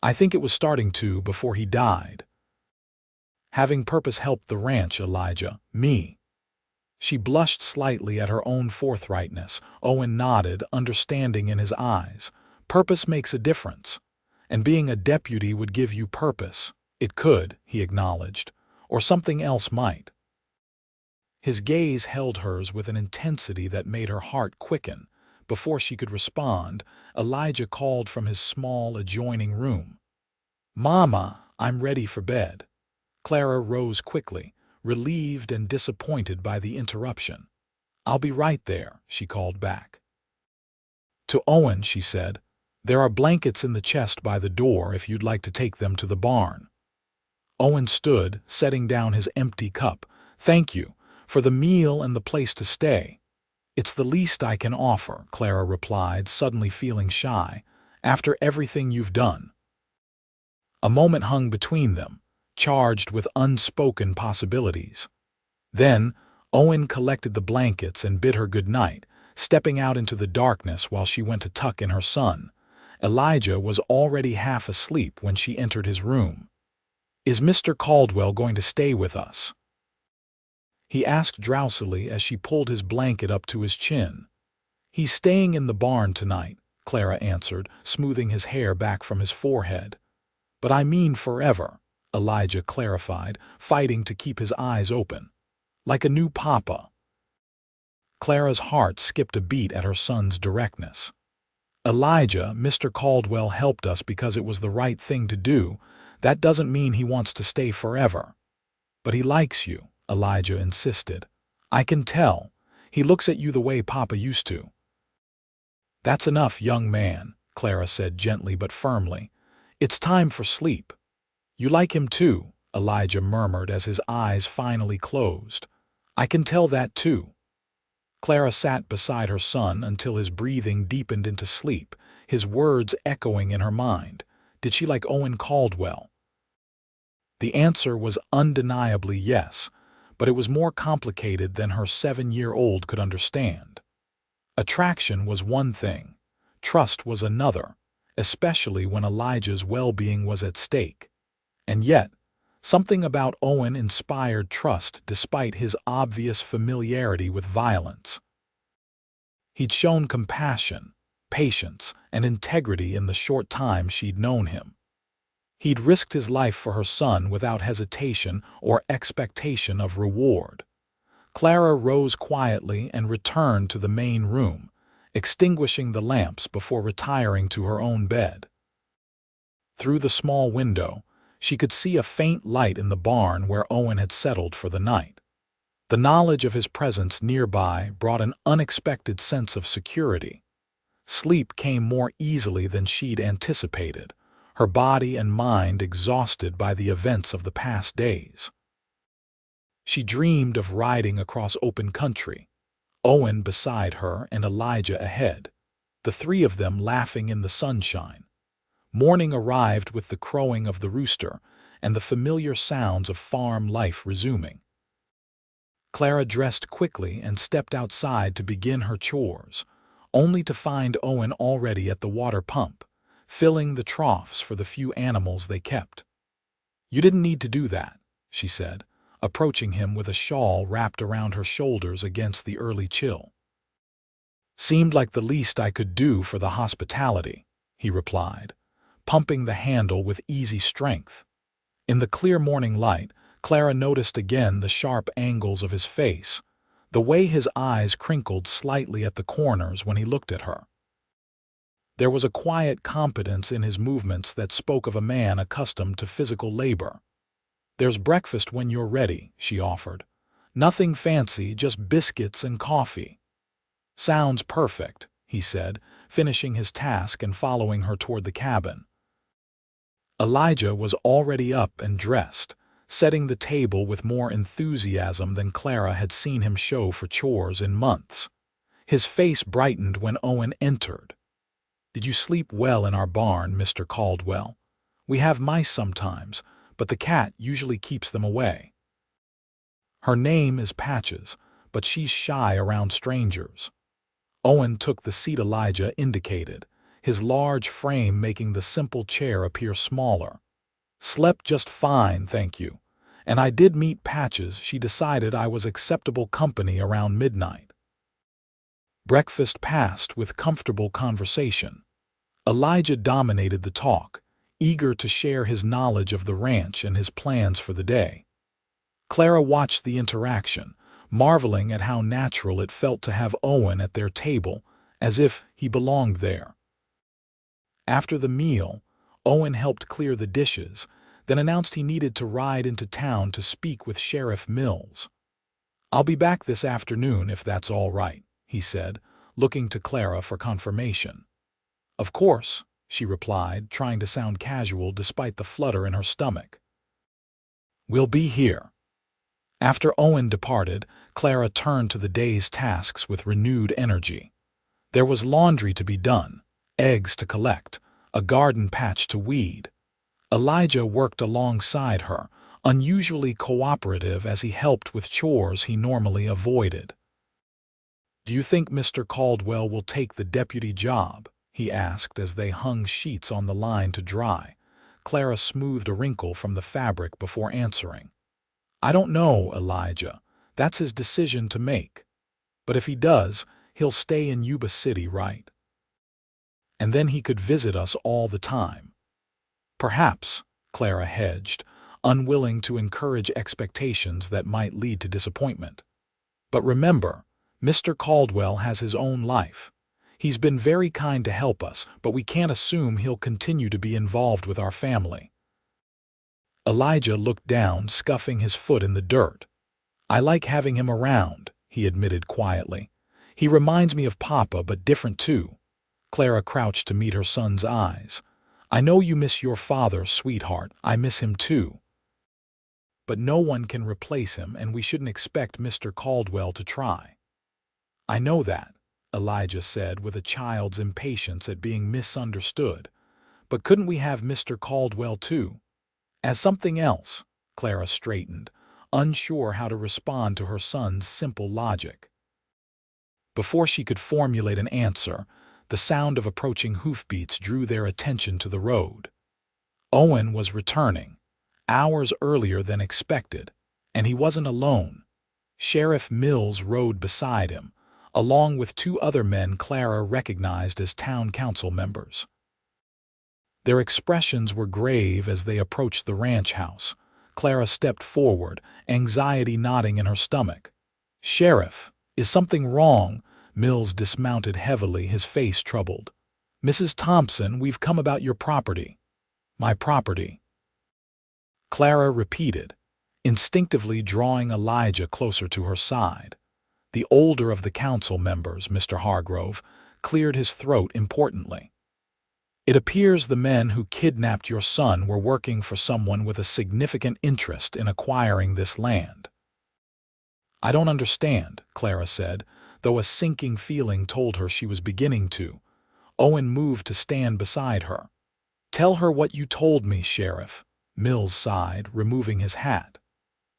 "I think it was starting to before he died." "Having purpose helped the ranch, Elijah. Me." She blushed slightly at her own forthrightness. Owen nodded, understanding in his eyes. "Purpose makes a difference. And being a deputy would give you purpose." "It could," he acknowledged. "Or something else might." His gaze held hers with an intensity that made her heart quicken. Before she could respond, Elijah called from his small adjoining room. "Mama, I'm ready for bed." Clara rose quickly, relieved and disappointed by the interruption. "I'll be right there," she called back. To Owen, she said, "There are blankets in the chest by the door if you'd like to take them to the barn." Owen stood, setting down his empty cup. "Thank you, for the meal and the place to stay." "It's the least I can offer," Clara replied, suddenly feeling shy. "After everything you've done." A moment hung between them, charged with unspoken possibilities. Then Owen collected the blankets and bid her good night, stepping out into the darkness while she went to tuck in her son. Elijah was already half asleep when she entered his room. "Is Mr. Caldwell going to stay with us?" he asked drowsily as she pulled his blanket up to his chin. "He's staying in the barn tonight," Clara answered, smoothing his hair back from his forehead. "But I mean forever," Elijah clarified, fighting to keep his eyes open. "Like a new papa." Clara's heart skipped a beat at her son's directness. "Elijah, Mr. Caldwell helped us because it was the right thing to do. That doesn't mean he wants to stay forever." "But he likes you," Elijah insisted. "I can tell. He looks at you the way Papa used to." "That's enough, young man," Clara said gently but firmly. "It's time for sleep." "You like him too," Elijah murmured as his eyes finally closed. "I can tell that too." Clara sat beside her son until his breathing deepened into sleep, his words echoing in her mind. Did she like Owen Caldwell? The answer was undeniably yes, but it was more complicated than her 7-year-old could understand. Attraction was one thing, trust was another, especially when Elijah's well-being was at stake. And yet, something about Owen inspired trust despite his obvious familiarity with violence. He'd shown compassion, patience, and integrity in the short time she'd known him. He'd risked his life for her son without hesitation or expectation of reward. Clara rose quietly and returned to the main room, extinguishing the lamps before retiring to her own bed. Through the small window, she could see a faint light in the barn where Owen had settled for the night. The knowledge of his presence nearby brought an unexpected sense of security. Sleep came more easily than she'd anticipated, her body and mind exhausted by the events of the past days. She dreamed of riding across open country, Owen beside her and Elijah ahead, the three of them laughing in the sunshine. Morning arrived with the crowing of the rooster, and the familiar sounds of farm life resuming. Clara dressed quickly and stepped outside to begin her chores, only to find Owen already at the water pump, filling the troughs for the few animals they kept. "You didn't need to do that," she said, approaching him with a shawl wrapped around her shoulders against the early chill. "Seemed like the least I could do for the hospitality," he replied, pumping the handle with easy strength. In the clear morning light, Clara noticed again the sharp angles of his face, the way his eyes crinkled slightly at the corners when he looked at her. There was a quiet competence in his movements that spoke of a man accustomed to physical labor. "There's breakfast when you're ready," she offered. "Nothing fancy, just biscuits and coffee." "Sounds perfect," he said, finishing his task and following her toward the cabin. Elijah was already up and dressed, setting the table with more enthusiasm than Clara had seen him show for chores in months. His face brightened when Owen entered. "Did you sleep well in our barn, Mr. Caldwell? We have mice sometimes, but the cat usually keeps them away." "Her name is Patches, but she's shy around strangers." Owen took the seat Elijah indicated, his large frame making the simple chair appear smaller. "Slept just fine, thank you. And I did meet Patches. She decided I was acceptable company around midnight." Breakfast passed with comfortable conversation. Elijah dominated the talk, eager to share his knowledge of the ranch and his plans for the day. Clara watched the interaction, marveling at how natural it felt to have Owen at their table, as if he belonged there. After the meal, Owen helped clear the dishes, then announced he needed to ride into town to speak with Sheriff Mills. "I'll be back this afternoon if that's all right," he said, looking to Clara for confirmation. "Of course," she replied, trying to sound casual despite the flutter in her stomach. "We'll be here." After Owen departed, Clara turned to the day's tasks with renewed energy. There was laundry to be done, eggs to collect, a garden patch to weed. Elijah worked alongside her, unusually cooperative as he helped with chores he normally avoided. "Do you think Mr. Caldwell will take the deputy job?" he asked as they hung sheets on the line to dry. Clara smoothed a wrinkle from the fabric before answering. "I don't know, Elijah. That's his decision to make. But if he does, he'll stay in Yuba City, right? And then he could visit us all the time." "Perhaps," Clara hedged, unwilling to encourage expectations that might lead to disappointment. "But remember, Mr. Caldwell has his own life. He's been very kind to help us, but we can't assume he'll continue to be involved with our family." Elijah looked down, scuffing his foot in the dirt. "I like having him around," he admitted quietly. "He reminds me of Papa, but different too." Clara crouched to meet her son's eyes. "I know you miss your father, sweetheart. I miss him too. But no one can replace him, and we shouldn't expect Mr. Caldwell to try." "I know that," Elijah said with a child's impatience at being misunderstood. "But couldn't we have Mr. Caldwell too? As something else?" Clara straightened, unsure how to respond to her son's simple logic. Before she could formulate an answer, the sound of approaching hoofbeats drew their attention to the road. Owen was returning, hours earlier than expected, and he wasn't alone. Sheriff Mills rode beside him, along with two other men Clara recognized as town council members. Their expressions were grave as they approached the ranch house. Clara stepped forward, anxiety knotting in her stomach. "Sheriff, is something wrong?" Mills dismounted heavily, his face troubled. "Mrs. Thompson, we've come about your property." "My property?" Clara repeated, instinctively drawing Elijah closer to her side. The older of the council members, Mr. Hargrove, cleared his throat importantly. "It appears the men who kidnapped your son were working for someone with a significant interest in acquiring this land." "I don't understand," Clara said, though a sinking feeling told her she was beginning to. Owen moved to stand beside her. "Tell her what you told me, Sheriff." Mills sighed, removing his hat.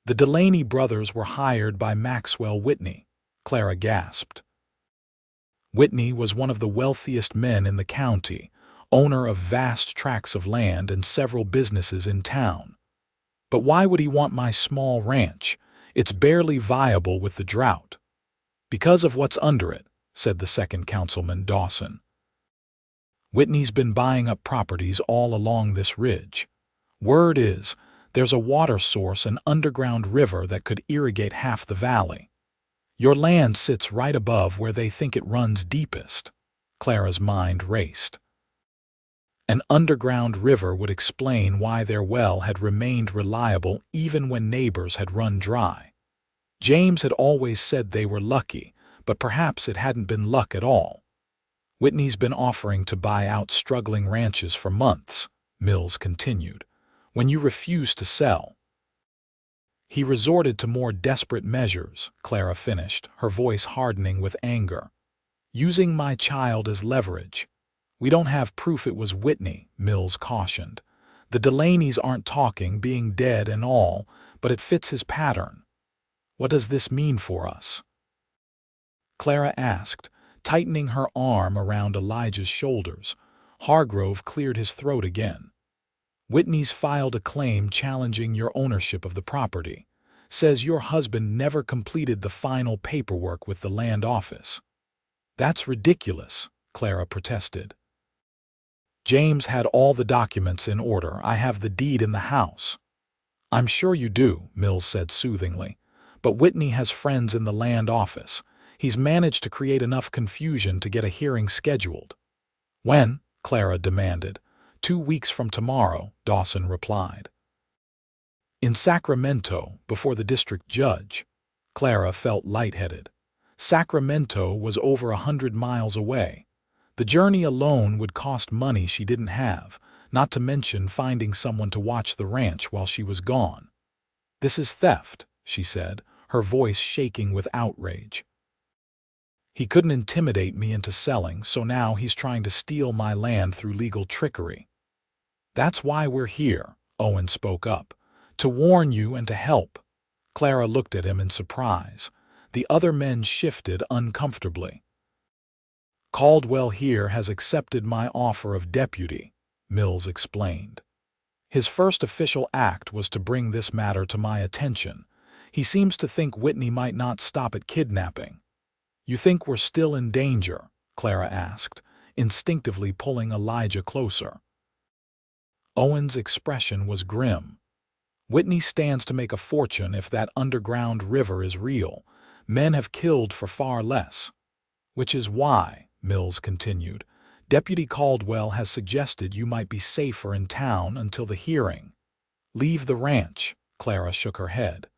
The Delaney brothers were hired by Maxwell Whitney, Clara gasped. Whitney was one of the wealthiest men in the county, owner of vast tracts of land and several businesses in town. But why would he want my small ranch? It's barely viable with the drought. Because of what's under it, said the second councilman, Dawson. Whitney's been buying up properties all along this ridge. Word is, there's a water source, an underground river that could irrigate half the valley. Your land sits right above where they think it runs deepest. Clara's mind raced. An underground river would explain why their well had remained reliable even when neighbors had run dry. James had always said they were lucky, but perhaps it hadn't been luck at all. Whitney's been offering to buy out struggling ranches for months, Mills continued. When you refused to sell, he resorted to more desperate measures, Clara finished, her voice hardening with anger. Using my child as leverage. We don't have proof it was Whitney, Mills cautioned. The Delaneys aren't talking, being dead and all, but it fits his pattern. What does this mean for us? Clara asked, tightening her arm around Elijah's shoulders. Hargrove cleared his throat again. Whitney's filed a claim challenging your ownership of the property. Says your husband never completed the final paperwork with the land office. That's ridiculous, Clara protested. James had all the documents in order. I have the deed in the house. I'm sure you do, Mills said soothingly. But Whitney has friends in the land office. He's managed to create enough confusion to get a hearing scheduled. When? Clara demanded. 2 weeks from tomorrow, Dawson replied. In Sacramento, before the district judge. Clara felt lightheaded. Sacramento was over 100 miles away. The journey alone would cost money she didn't have, not to mention finding someone to watch the ranch while she was gone. This is theft, she said, her voice shaking with outrage. He couldn't intimidate me into selling, so now he's trying to steal my land through legal trickery. That's why we're here, Owen spoke up. To warn you and to help. Clara looked at him in surprise. The other men shifted uncomfortably. Caldwell here has accepted my offer of deputy, Mills explained. His first official act was to bring this matter to my attention. He seems to think Whitney might not stop at kidnapping. You think we're still in danger? Clara asked, instinctively pulling Elijah closer. Owen's expression was grim. Whitney stands to make a fortune if that underground river is real. Men have killed for far less. Which is why, Mills continued, Deputy Caldwell has suggested you might be safer in town until the hearing. Leave the ranch, Clara shook her head.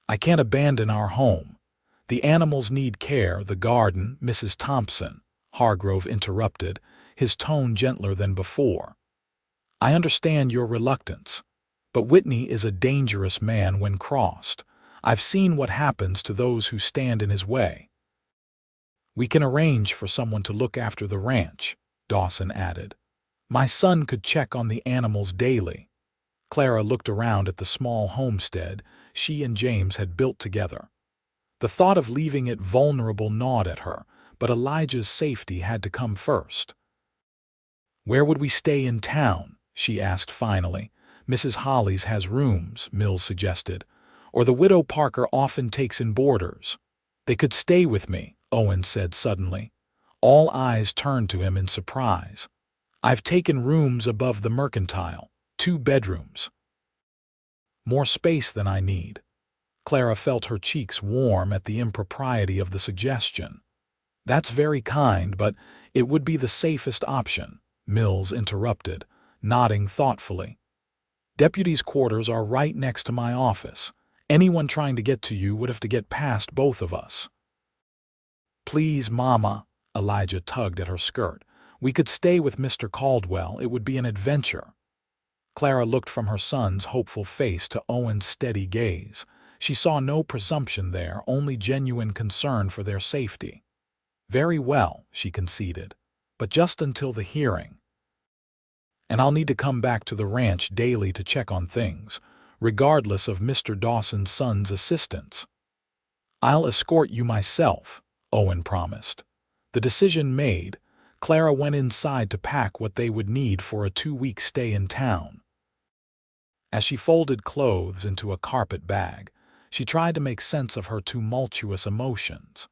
I can't abandon our home. The animals need care, the garden, Mrs. Thompson, Hargrove interrupted, his tone gentler than before. I understand your reluctance, but Whitney is a dangerous man when crossed. I've seen what happens to those who stand in his way. We can arrange for someone to look after the ranch, Dawson added. My son could check on the animals daily. Clara looked around at the small homestead she and James had built together. The thought of leaving it vulnerable gnawed at her, but Elijah's safety had to come first. Where would we stay in town? She asked finally. Mrs. Holly's has rooms, Mills suggested, or the widow Parker often takes in boarders. They could stay with me, Owen said suddenly. All eyes turned to him in surprise. I've taken rooms above the mercantile, 2 bedrooms. More space than I need. Clara felt her cheeks warm at the impropriety of the suggestion. That's very kind, but it would be the safest option, Mills interrupted, nodding thoughtfully. Deputy's quarters are right next to my office. Anyone trying to get to you would have to get past both of us. Please, Mama, Elijah tugged at her skirt. We could stay with Mr. Caldwell. It would be an adventure. Clara looked from her son's hopeful face to Owen's steady gaze. She saw no presumption there, only genuine concern for their safety. Very well, she conceded, but just until the hearing. and I'll need to come back to the ranch daily to check on things, regardless of Mr. Dawson's son's assistance. I'll escort you myself, Owen promised. The decision made, Clara went inside to pack what they would need for a 2-week stay in town. As she folded clothes into a carpet bag, she tried to make sense of her tumultuous emotions.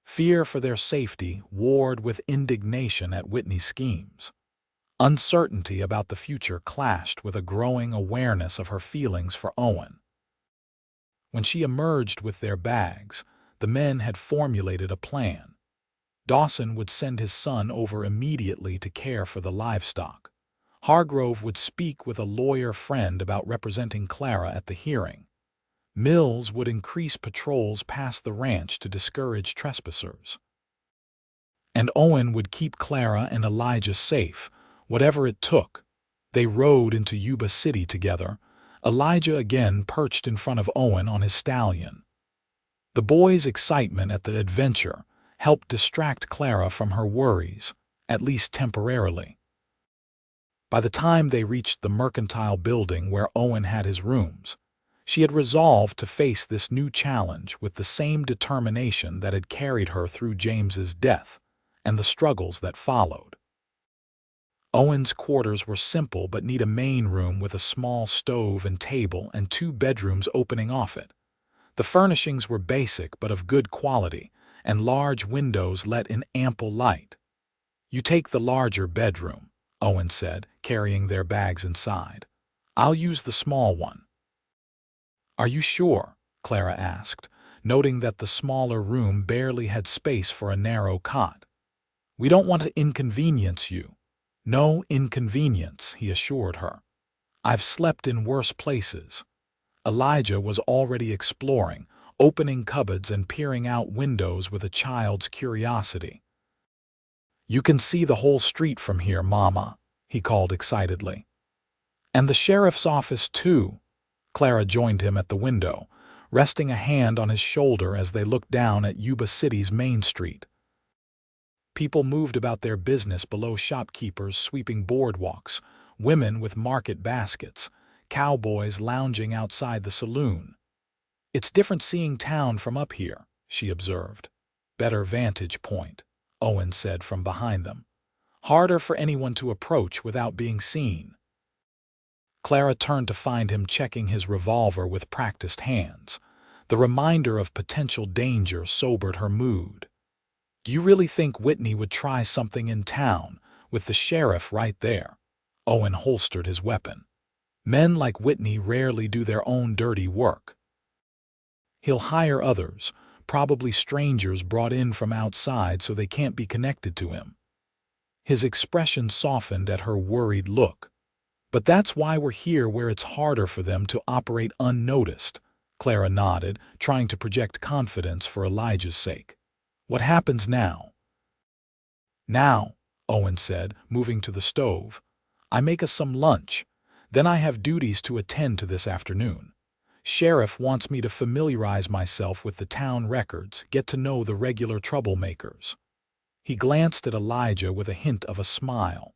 Fear for their safety warred with indignation at Whitney's schemes. Uncertainty about the future clashed with a growing awareness of her feelings for Owen. When she emerged with their bags, the men had formulated a plan. Dawson would send his son over immediately to care for the livestock. Hargrove would speak with a lawyer friend about representing Clara at the hearing. Mills would increase patrols past the ranch to discourage trespassers. And Owen would keep Clara and Elijah safe, whatever it took. They rode into Yuba City together, Elijah again perched in front of Owen on his stallion. The boy's excitement at the adventure helped distract Clara from her worries, at least temporarily. By the time they reached the mercantile building where Owen had his rooms, she had resolved to face this new challenge with the same determination that had carried her through James's death and the struggles that followed. Owen's quarters were simple but neat: a main room with a small stove and table and 2 bedrooms opening off it. The furnishings were basic but of good quality, and large windows let in ample light. "You take the larger bedroom," Owen said, carrying their bags inside. "I'll use the small one." "Are you sure?" Clara asked, noting that the smaller room barely had space for a narrow cot. "We don't want to inconvenience you." "No inconvenience," he assured her. "I've slept in worse places." Elijah was already exploring, opening cupboards and peering out windows with a child's curiosity. "You can see the whole street from here, Mama," he called excitedly. "And the sheriff's office, too." Clara joined him at the window, resting a hand on his shoulder as they looked down at Yuba City's Main Street. People moved about their business below, shopkeepers sweeping boardwalks, women with market baskets, cowboys lounging outside the saloon. "It's different seeing town from up here," she observed. "Better vantage point," Owen said from behind them. "Harder for anyone to approach without being seen." Clara turned to find him checking his revolver with practiced hands. The reminder of potential danger sobered her mood. "Do you really think Whitney would try something in town, with the sheriff right there?" Owen holstered his weapon. "Men like Whitney rarely do their own dirty work. He'll hire others, probably strangers brought in from outside so they can't be connected to him." His expression softened at her worried look. "But that's why we're here, where it's harder for them to operate unnoticed." Clara nodded, trying to project confidence for Elijah's sake. "What happens now?" "Now," Owen said, moving to the stove, "I make us some lunch. Then I have duties to attend to this afternoon. Sheriff wants me to familiarize myself with the town records, get to know the regular troublemakers." He glanced at Elijah with a hint of a smile.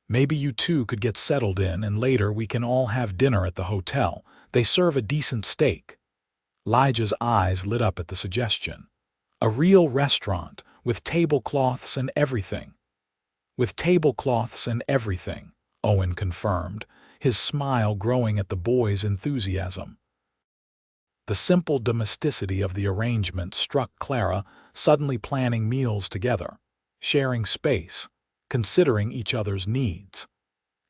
"Maybe you two could get settled in, and later we can all have dinner at the hotel. They serve a decent steak." Elijah's eyes lit up at the suggestion. "A real restaurant, with tablecloths and everything." "With tablecloths and everything," Owen confirmed, his smile growing at the boy's enthusiasm. The simple domesticity of the arrangement struck Clara, suddenly planning meals together, sharing space, considering each other's needs.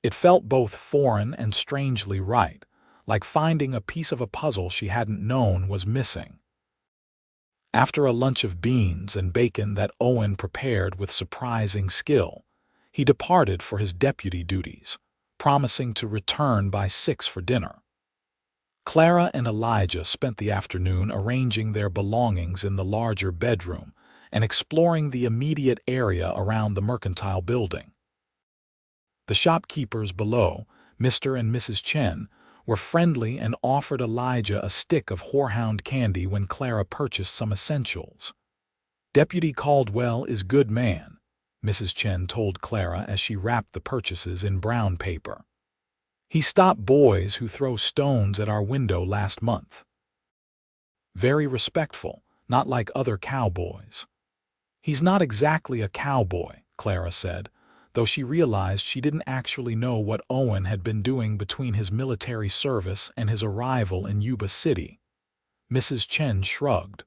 It felt both foreign and strangely right, like finding a piece of a puzzle she hadn't known was missing. After a lunch of beans and bacon that Owen prepared with surprising skill, he departed for his deputy duties, promising to return by 6 for dinner. Clara and Elijah spent the afternoon arranging their belongings in the larger bedroom and exploring the immediate area around the mercantile building. The shopkeepers below, Mr. and Mrs. Chen, were friendly and offered Elijah a stick of horehound candy when Clara purchased some essentials. "Deputy Caldwell is good man," Mrs. Chen told Clara as she wrapped the purchases in brown paper. "He stopped boys who throw stones at our window last month. Very respectful, not like other cowboys." "He's not exactly a cowboy," Clara said, though she realized she didn't actually know what Owen had been doing between his military service and his arrival in Yuba City. Mrs. Chen shrugged.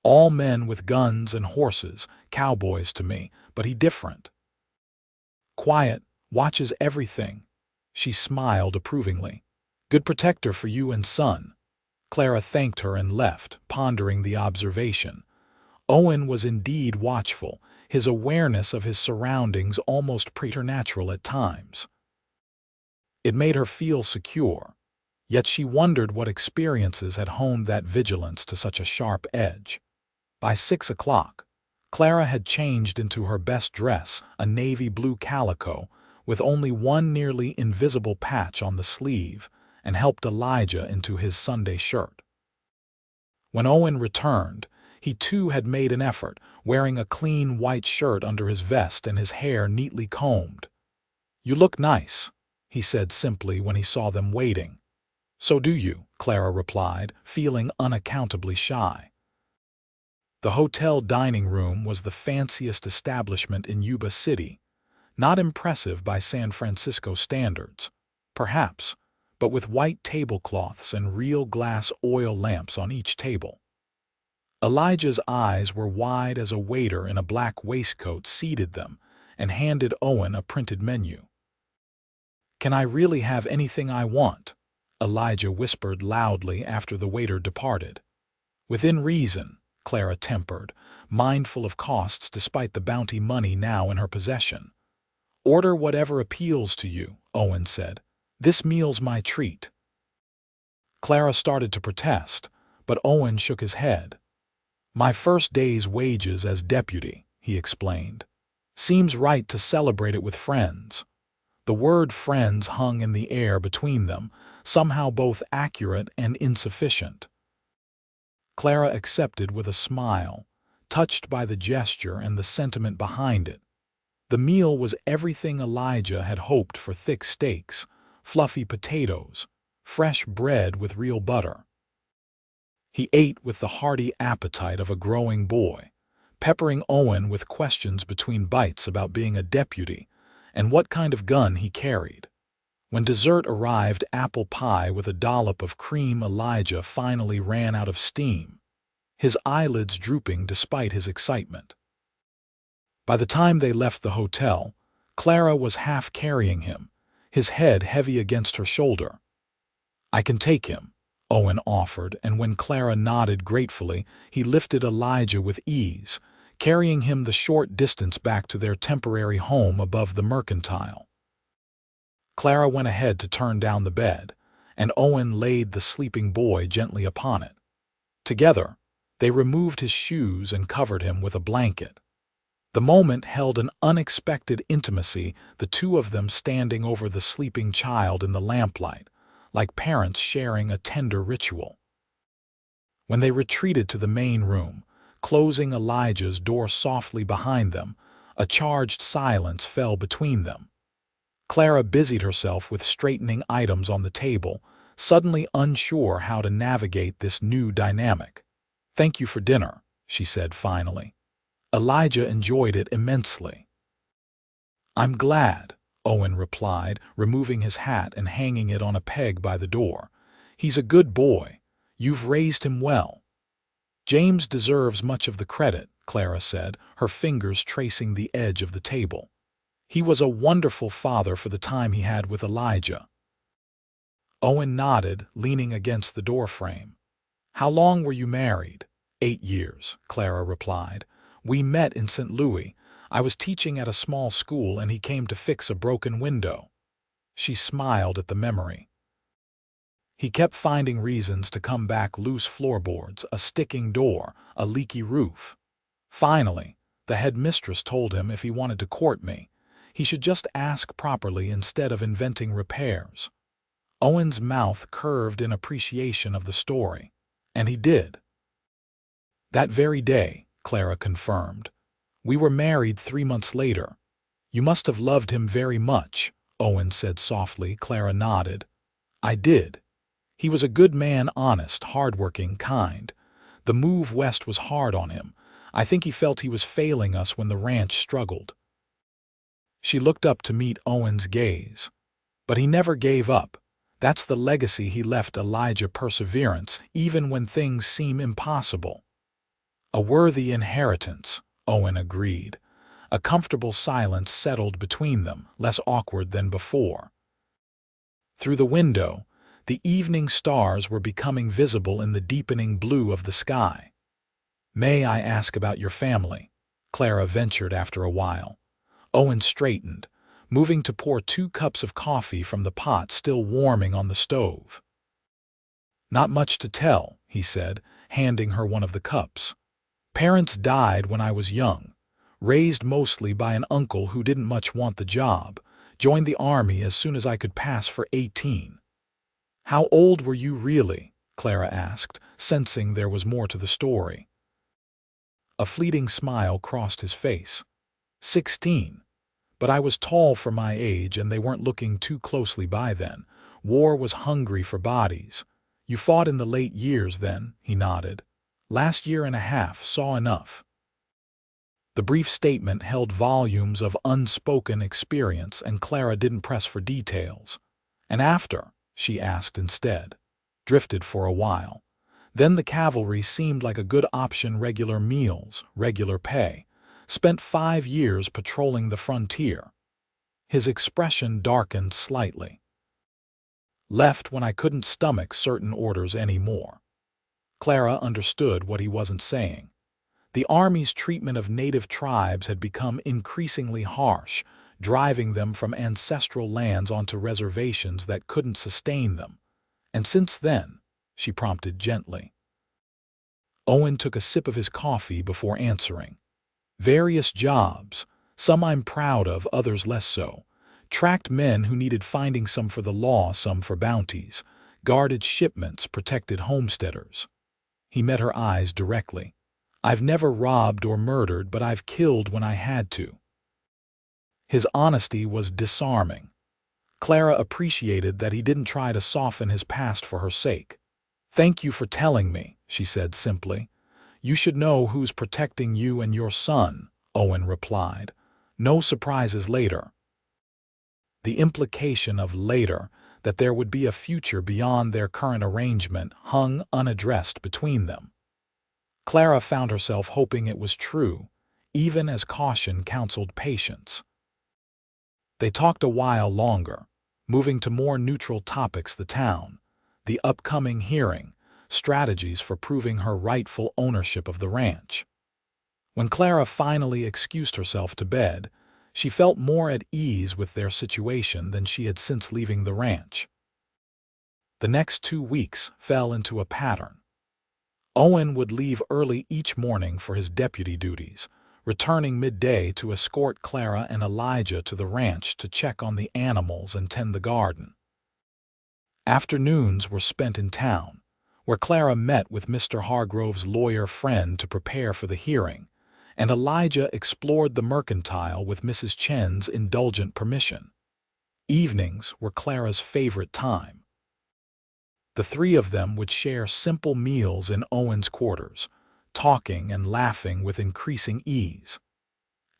"All men with guns and horses, cowboys to me, but he different. Quiet, watches everything." She smiled approvingly. "Good protector for you and son." Clara thanked her and left, pondering the observation. Owen was indeed watchful, his awareness of his surroundings almost preternatural at times. It made her feel secure, yet she wondered what experiences had honed that vigilance to such a sharp edge. By 6 o'clock, Clara had changed into her best dress, a navy blue calico, with only one nearly invisible patch on the sleeve, and helped Elijah into his Sunday shirt. When Owen returned, he too had made an effort, wearing a clean white shirt under his vest and his hair neatly combed. "You look nice," he said simply when he saw them waiting. "So do you," Clara replied, feeling unaccountably shy. The hotel dining room was the fanciest establishment in Yuba City, not impressive by San Francisco standards, perhaps, but with white tablecloths and real glass oil lamps on each table. Elijah's eyes were wide as a waiter in a black waistcoat seated them and handed Owen a printed menu. "Can I really have anything I want?" Elijah whispered loudly after the waiter departed. "Within reason," Clara tempered, mindful of costs despite the bounty money now in her possession. "Order whatever appeals to you," Owen said. "This meal's my treat." Clara started to protest, but Owen shook his head. "My first day's wages as deputy," he explained. "Seems right to celebrate it with friends." The word friends hung in the air between them, somehow both accurate and insufficient. Clara accepted with a smile, touched by the gesture and the sentiment behind it. The meal was everything Elijah had hoped for: thick steaks, fluffy potatoes, fresh bread with real butter. He ate with the hearty appetite of a growing boy, peppering Owen with questions between bites about being a deputy and what kind of gun he carried. When dessert arrived, apple pie with a dollop of cream, Elijah finally ran out of steam, his eyelids drooping despite his excitement. By the time they left the hotel, Clara was half carrying him, his head heavy against her shoulder. "I can take him," Owen offered, and when Clara nodded gratefully, he lifted Elijah with ease, carrying him the short distance back to their temporary home above the Mercantile. Clara went ahead to turn down the bed, and Owen laid the sleeping boy gently upon it. Together, they removed his shoes and covered him with a blanket. The moment held an unexpected intimacy, the two of them standing over the sleeping child in the lamplight, like parents sharing a tender ritual. When they retreated to the main room, closing Elijah's door softly behind them, a charged silence fell between them. Clara busied herself with straightening items on the table, suddenly unsure how to navigate this new dynamic. "Thank you for dinner," she said finally. Elijah enjoyed it immensely. "I'm glad," Owen replied, removing his hat and hanging it on a peg by the door. "He's a good boy. You've raised him well." "James deserves much of the credit," Clara said, her fingers tracing the edge of the table. "He was a wonderful father for the time he had with Elijah." Owen nodded, leaning against the doorframe. "How long were you married?" 8 years, Clara replied. "We met in St. Louis. I was teaching at a small school and he came to fix a broken window." She smiled at the memory. "He kept finding reasons to come back: loose floorboards, a sticking door, a leaky roof. Finally, the headmistress told him if he wanted to court me, he should just ask properly instead of inventing repairs." Owen's mouth curved in appreciation of the story. "And he did." "That very day," Clara confirmed. We were married 3 months later. You must have loved him very much, Owen said softly. Clara nodded. I did. He was a good man, honest, hardworking, kind. The move west was hard on him. I think he felt he was failing us when the ranch struggled. She looked up to meet Owen's gaze. But he never gave up. That's the legacy he left, Elijah: perseverance, even when things seem impossible. A worthy inheritance, Owen agreed. A comfortable silence settled between them, less awkward than before. Through the window, the evening stars were becoming visible in the deepening blue of the sky. May I ask about your family? Clara ventured after a while. Owen straightened, moving to pour 2 cups of coffee from the pot still warming on the stove. Not much to tell, he said, handing her one of the cups. Parents died when I was young, raised mostly by an uncle who didn't much want the job, joined the army as soon as I could pass for 18. How old were you really? Clara asked, sensing there was more to the story. A fleeting smile crossed his face. 16. But I was tall for my age and they weren't looking too closely by then. War was hungry for bodies. You fought in the late years then, he nodded. Last year and a half saw enough. The brief statement held volumes of unspoken experience, and Clara didn't press for details. And after, she asked instead. Drifted for a while. Then the cavalry seemed like a good option. Regular meals, regular pay. Spent 5 years patrolling the frontier. His expression darkened slightly. Left when I couldn't stomach certain orders anymore. Clara understood what he wasn't saying. The Army's treatment of native tribes had become increasingly harsh, driving them from ancestral lands onto reservations that couldn't sustain them. And since then, she prompted gently. Owen took a sip of his coffee before answering. Various jobs, some I'm proud of, others less so. Tracked men who needed finding, some for the law, some for bounties. Guarded shipments, protected homesteaders. He met her eyes directly. I've never robbed or murdered, but I've killed when I had to. His honesty was disarming. Clara appreciated that he didn't try to soften his past for her sake. Thank you for telling me, she said simply. You should know who's protecting you and your son, Owen replied. No surprises later. The implication of later, that there would be a future beyond their current arrangement, hung unaddressed between them. Clara found herself hoping it was true, even as caution counseled patience. They talked a while longer, moving to more neutral topics: the town, the upcoming hearing, strategies for proving her rightful ownership of the ranch. When Clara finally excused herself to bed, she felt more at ease with their situation than she had since leaving the ranch. The next 2 weeks fell into a pattern. Owen would leave early each morning for his deputy duties, returning midday to escort Clara and Elijah to the ranch to check on the animals and tend the garden. Afternoons were spent in town, where Clara met with Mr. Hargrove's lawyer friend to prepare for the hearing, and Elijah explored the mercantile with Mrs. Chen's indulgent permission. Evenings were Clara's favorite time. The 3 of them would share simple meals in Owen's quarters, talking and laughing with increasing ease.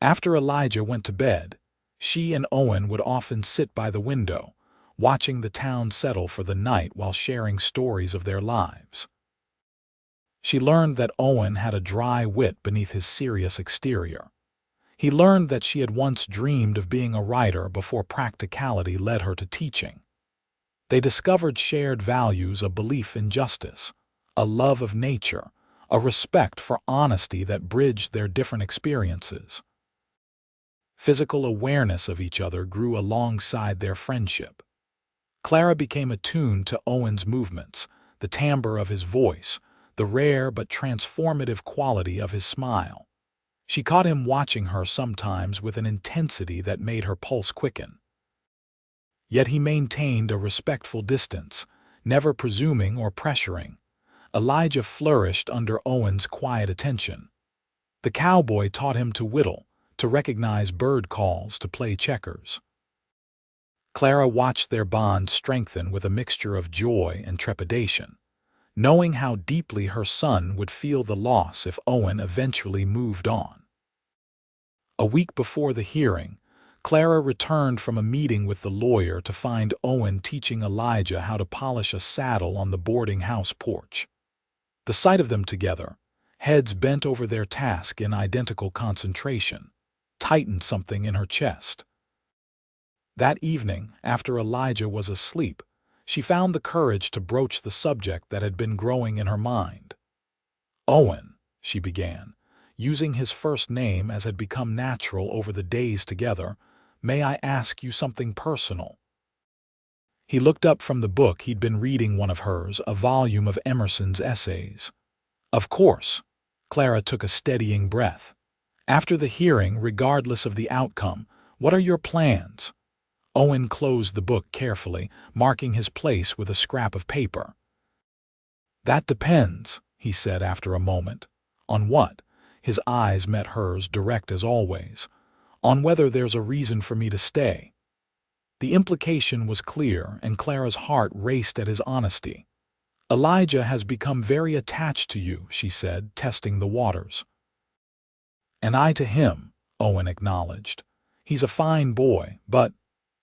After Elijah went to bed, she and Owen would often sit by the window, watching the town settle for the night while sharing stories of their lives. She learned that Owen had a dry wit beneath his serious exterior. He learned that she had once dreamed of being a writer before practicality led her to teaching. They discovered shared values: a belief in justice, a love of nature, a respect for honesty that bridged their different experiences. Physical awareness of each other grew alongside their friendship. Clara became attuned to Owen's movements, the timbre of his voice, the rare but transformative quality of his smile. She caught him watching her sometimes with an intensity that made her pulse quicken. Yet he maintained a respectful distance, never presuming or pressuring. Elijah flourished under Owen's quiet attention. The cowboy taught him to whittle, to recognize bird calls, to play checkers. Clara watched their bond strengthen with a mixture of joy and trepidation, knowing how deeply her son would feel the loss if Owen eventually moved on. A week before the hearing, Clara returned from a meeting with the lawyer to find Owen teaching Elijah how to polish a saddle on the boarding house porch. The sight of them together, heads bent over their task in identical concentration, tightened something in her chest. That evening, after Elijah was asleep, she found the courage to broach the subject that had been growing in her mind. "Owen," she began, using his first name as had become natural over the days together, "may I ask you something personal?" He looked up from the book he'd been reading, one of hers, a volume of Emerson's essays. "Of course." Clara took a steadying breath. "After the hearing, regardless of the outcome, what are your plans?" Owen closed the book carefully, marking his place with a scrap of paper. "That depends," he said after a moment. "On what?" His eyes met hers, direct as always. "On whether there's a reason for me to stay." The implication was clear, and Clara's heart raced at his honesty. "Elijah has become very attached to you," she said, testing the waters. "And I to him," Owen acknowledged. "He's a fine boy, but—"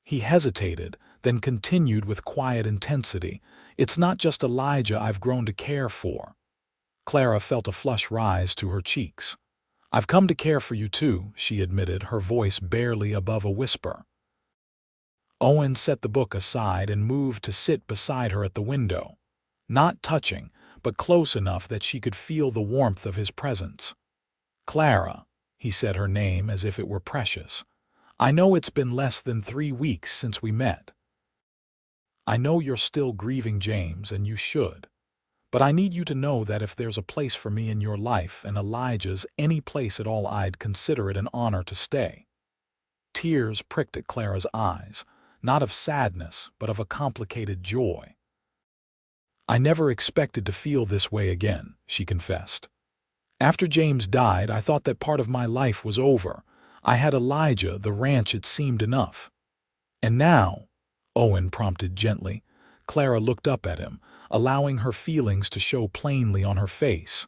He hesitated, then continued with quiet intensity, "It's not just Elijah I've grown to care for." Clara felt a flush rise to her cheeks. "I've come to care for you too," she admitted, her voice barely above a whisper. Owen set the book aside and moved to sit beside her at the window. Not touching, but close enough that she could feel the warmth of his presence. "Clara," he said her name as if it were precious. "I know it's been less than 3 weeks since we met. I know you're still grieving James, and you should. But I need you to know that if there's a place for me in your life, and Elijah's, any place at all, I'd consider it an honor to stay." Tears pricked at Clara's eyes, not of sadness, but of a complicated joy. "I never expected to feel this way again," she confessed. "After James died, I thought that part of my life was over. I had Elijah, the ranch, it seemed enough. And now," Owen prompted gently. Clara looked up at him, allowing her feelings to show plainly on her face.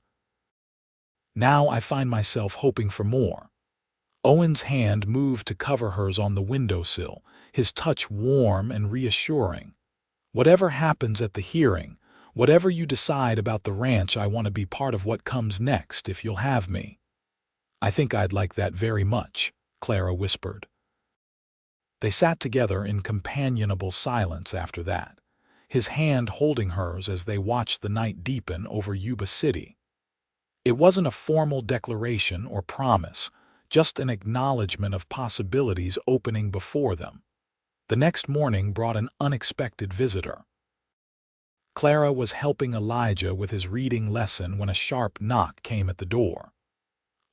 "Now I find myself hoping for more." Owen's hand moved to cover hers on the windowsill, his touch warm and reassuring. "Whatever happens at the hearing, whatever you decide about the ranch, I want to be part of what comes next, if you'll have me." "I think I'd like that very much," Clara whispered. They sat together in companionable silence after that, his hand holding hers as they watched the night deepen over Yuba City. It wasn't a formal declaration or promise, just an acknowledgement of possibilities opening before them. The next morning brought an unexpected visitor. Clara was helping Elijah with his reading lesson when a sharp knock came at the door.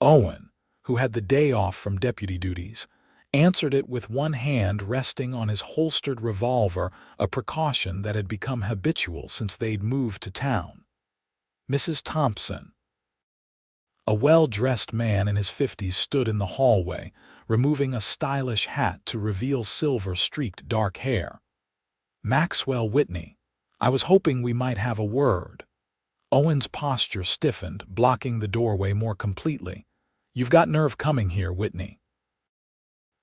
Owen, who had the day off from deputy duties, answered it with one hand resting on his holstered revolver, a precaution that had become habitual since they'd moved to town. "Mrs. Thompson." A well-dressed man in his 50s stood in the hallway, removing a stylish hat to reveal silver-streaked dark hair. "Maxwell Whitney. I was hoping we might have a word." Owen's posture stiffened, blocking the doorway more completely. "You've got nerve coming here, Whitney."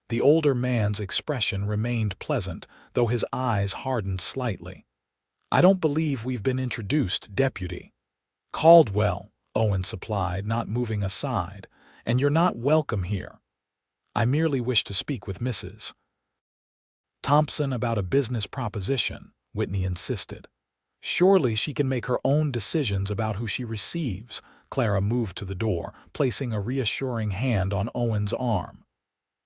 The older man's expression remained pleasant, though his eyes hardened slightly. "I don't believe we've been introduced, Deputy." "Caldwell," Owen supplied, not moving aside, "and you're not welcome here. I merely wish to speak with Mrs. Thompson about a business proposition," Whitney insisted. "Surely she can make her own decisions about who she receives." Clara moved to the door, placing a reassuring hand on Owen's arm.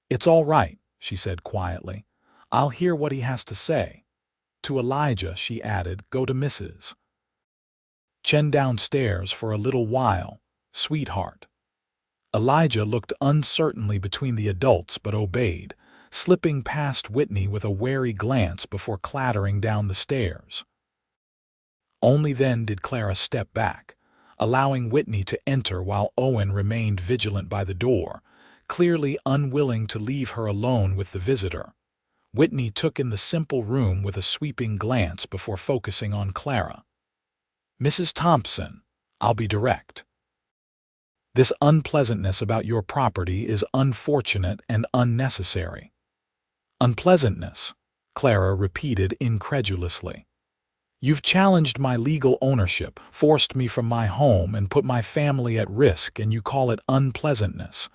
"It's all right," she said quietly. "I'll hear what he has to say." To Elijah, she added, "Go to Mrs. Chen downstairs for a little while, sweetheart." Elijah looked uncertainly between the adults but obeyed, slipping past Whitney with a wary glance before clattering down the stairs. Only then did Clara step back, allowing Whitney to enter while Owen remained vigilant by the door, clearly unwilling to leave her alone with the visitor. Whitney took in the simple room with a sweeping glance before focusing on Clara. "Mrs. Thompson, I'll be direct. This unpleasantness about your property is unfortunate and unnecessary." "Unpleasantness?" Clara repeated incredulously. "You've challenged my legal ownership, forced me from my home, and put my family at risk, and you call it unpleasantness."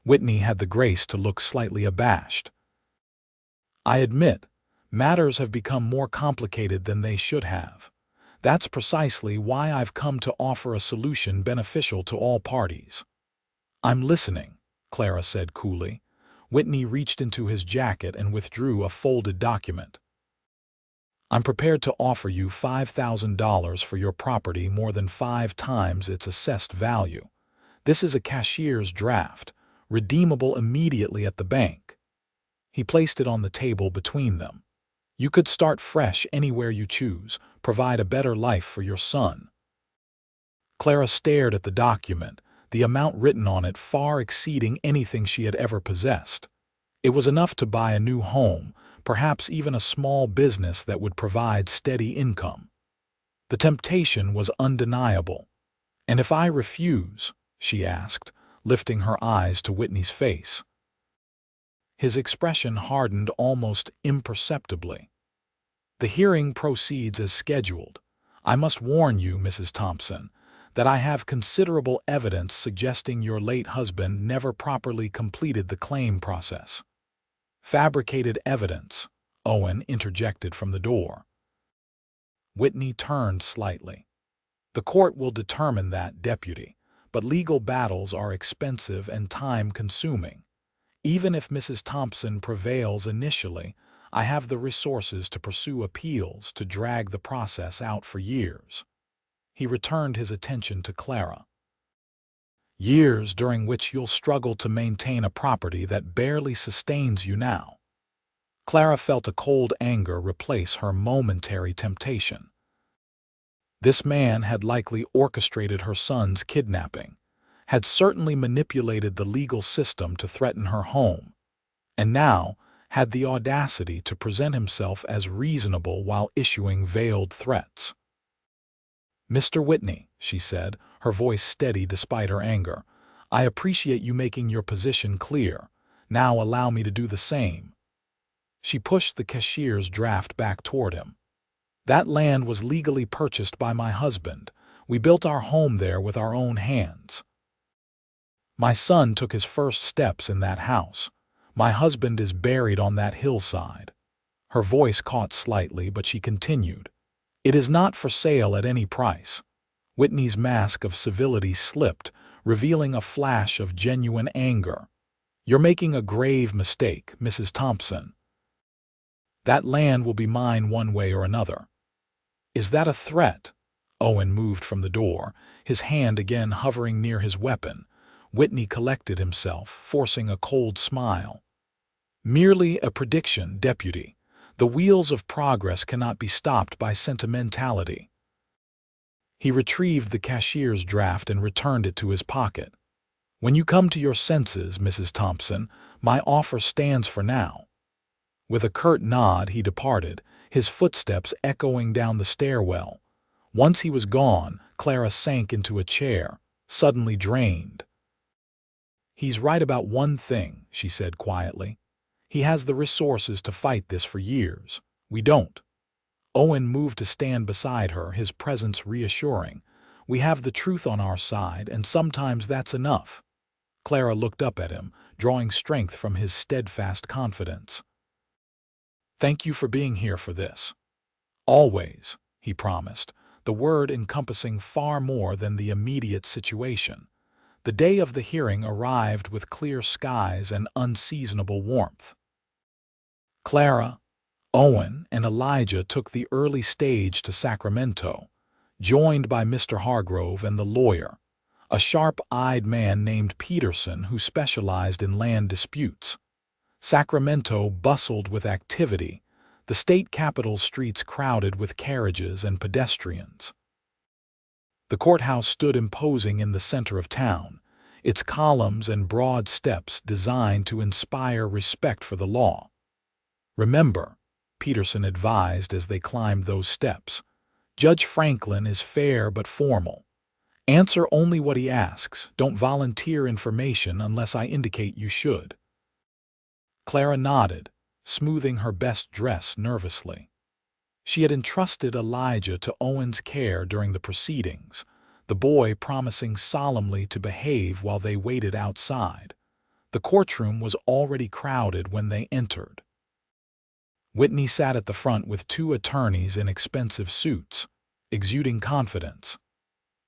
Whitney had the grace to look slightly abashed. "I admit, matters have become more complicated than they should have. That's precisely why I've come to offer a solution beneficial to all parties." "I'm listening," Clara said coolly. Whitney reached into his jacket and withdrew a folded document. "I'm prepared to offer you $5,000 for your property, more than 5 times its assessed value. This is a cashier's draft, redeemable immediately at the bank." He placed it on the table between them. "You could start fresh anywhere you choose, provide a better life for your son." Clara stared at the document, the amount written on it far exceeding anything she had ever possessed. It was enough to buy a new home, perhaps even a small business that would provide steady income. The temptation was undeniable. "And if I refuse?" she asked, lifting her eyes to Whitney's face. His expression hardened almost imperceptibly. "The hearing proceeds as scheduled. I must warn you, Mrs. Thompson, that I have considerable evidence suggesting your late husband never properly completed the claim process." "Fabricated evidence," Owen interjected from the door. Whitney turned slightly. "The court will determine that, Deputy, but legal battles are expensive and time-consuming. Even if Mrs. Thompson prevails initially, I have the resources to pursue appeals to drag the process out for years." He returned his attention to Clara. "Years during which you'll struggle to maintain a property that barely sustains you now." Clara felt a cold anger replace her momentary temptation. This man had likely orchestrated her son's kidnapping, had certainly manipulated the legal system to threaten her home, and now had the audacity to present himself as reasonable while issuing veiled threats. "Mr. Whitney," she said, her voice steady despite her anger, "I appreciate you making your position clear. Now allow me to do the same." She pushed the cashier's draft back toward him. "That land was legally purchased by my husband. We built our home there with our own hands. My son took his first steps in that house. My husband is buried on that hillside." Her voice caught slightly, but she continued, "It is not for sale at any price." Whitney's mask of civility slipped, revealing a flash of genuine anger. "You're making a grave mistake, Mrs. Thompson. That land will be mine one way or another." "Is that a threat?" Owen moved from the door, his hand again hovering near his weapon. Whitney collected himself, forcing a cold smile. "Merely a prediction, Deputy. The wheels of progress cannot be stopped by sentimentality." He retrieved the cashier's draft and returned it to his pocket. "When you come to your senses, Mrs. Thompson, my offer stands for now." With a curt nod, he departed, his footsteps echoing down the stairwell. Once he was gone, Clara sank into a chair, suddenly drained. "He's right about one thing," she said quietly. "He has the resources to fight this for years. We don't." Owen moved to stand beside her, his presence reassuring. "We have the truth on our side, and sometimes that's enough." Clara looked up at him, drawing strength from his steadfast confidence. "Thank you for being here for this." "Always," he promised, the word encompassing far more than the immediate situation. The day of the hearing arrived with clear skies and unseasonable warmth. Clara, Owen, and Elijah took the early stage to Sacramento, joined by Mr. Hargrove and the lawyer, a sharp-eyed man named Peterson who specialized in land disputes. Sacramento bustled with activity, the state capital's streets crowded with carriages and pedestrians. The courthouse stood imposing in the center of town, its columns and broad steps designed to inspire respect for the law. "Remember," Peterson advised as they climbed those steps, "Judge Franklin is fair but formal. Answer only what he asks. Don't volunteer information unless I indicate you should." Clara nodded, smoothing her best dress nervously. She had entrusted Elijah to Owen's care during the proceedings, the boy promising solemnly to behave while they waited outside. The courtroom was already crowded when they entered. Whitney sat at the front with two attorneys in expensive suits, exuding confidence.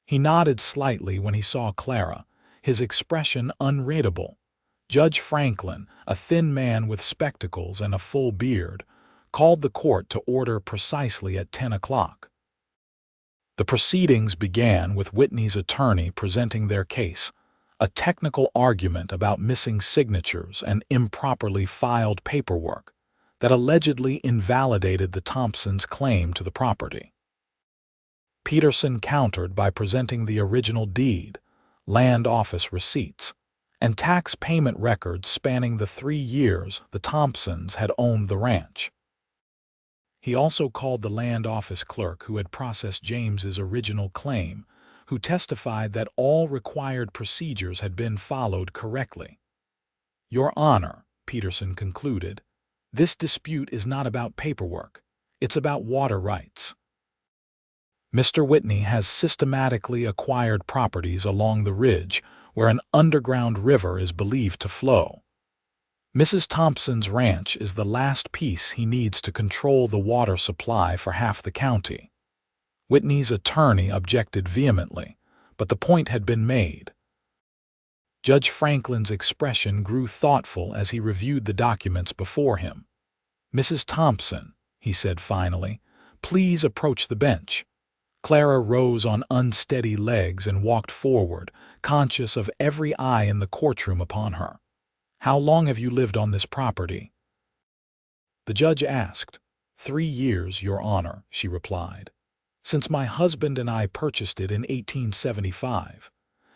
He nodded slightly when he saw Clara, his expression unreadable. Judge Franklin, a thin man with spectacles and a full beard, called the court to order precisely at 10 o'clock. The proceedings began with Whitney's attorney presenting their case, a technical argument about missing signatures and improperly filed paperwork that allegedly invalidated the Thompsons' claim to the property. Peterson countered by presenting the original deed, land office receipts, and tax payment records spanning the 3 years the Thompsons had owned the ranch. He also called the land office clerk who had processed James's original claim, who testified that all required procedures had been followed correctly. "Your Honor," Peterson concluded, "this dispute is not about paperwork. It's about water rights. Mr. Whitney has systematically acquired properties along the ridge where an underground river is believed to flow. Mrs. Thompson's ranch is the last piece he needs to control the water supply for half the county." Whitney's attorney objected vehemently, but the point had been made. Judge Franklin's expression grew thoughtful as he reviewed the documents before him. "Mrs. Thompson," he said finally, "please approach the bench." Clara rose on unsteady legs and walked forward, conscious of every eye in the courtroom upon her. "How long have you lived on this property?" The judge asked. 3 years, Your Honor," she replied. "Since my husband and I purchased it in 1875,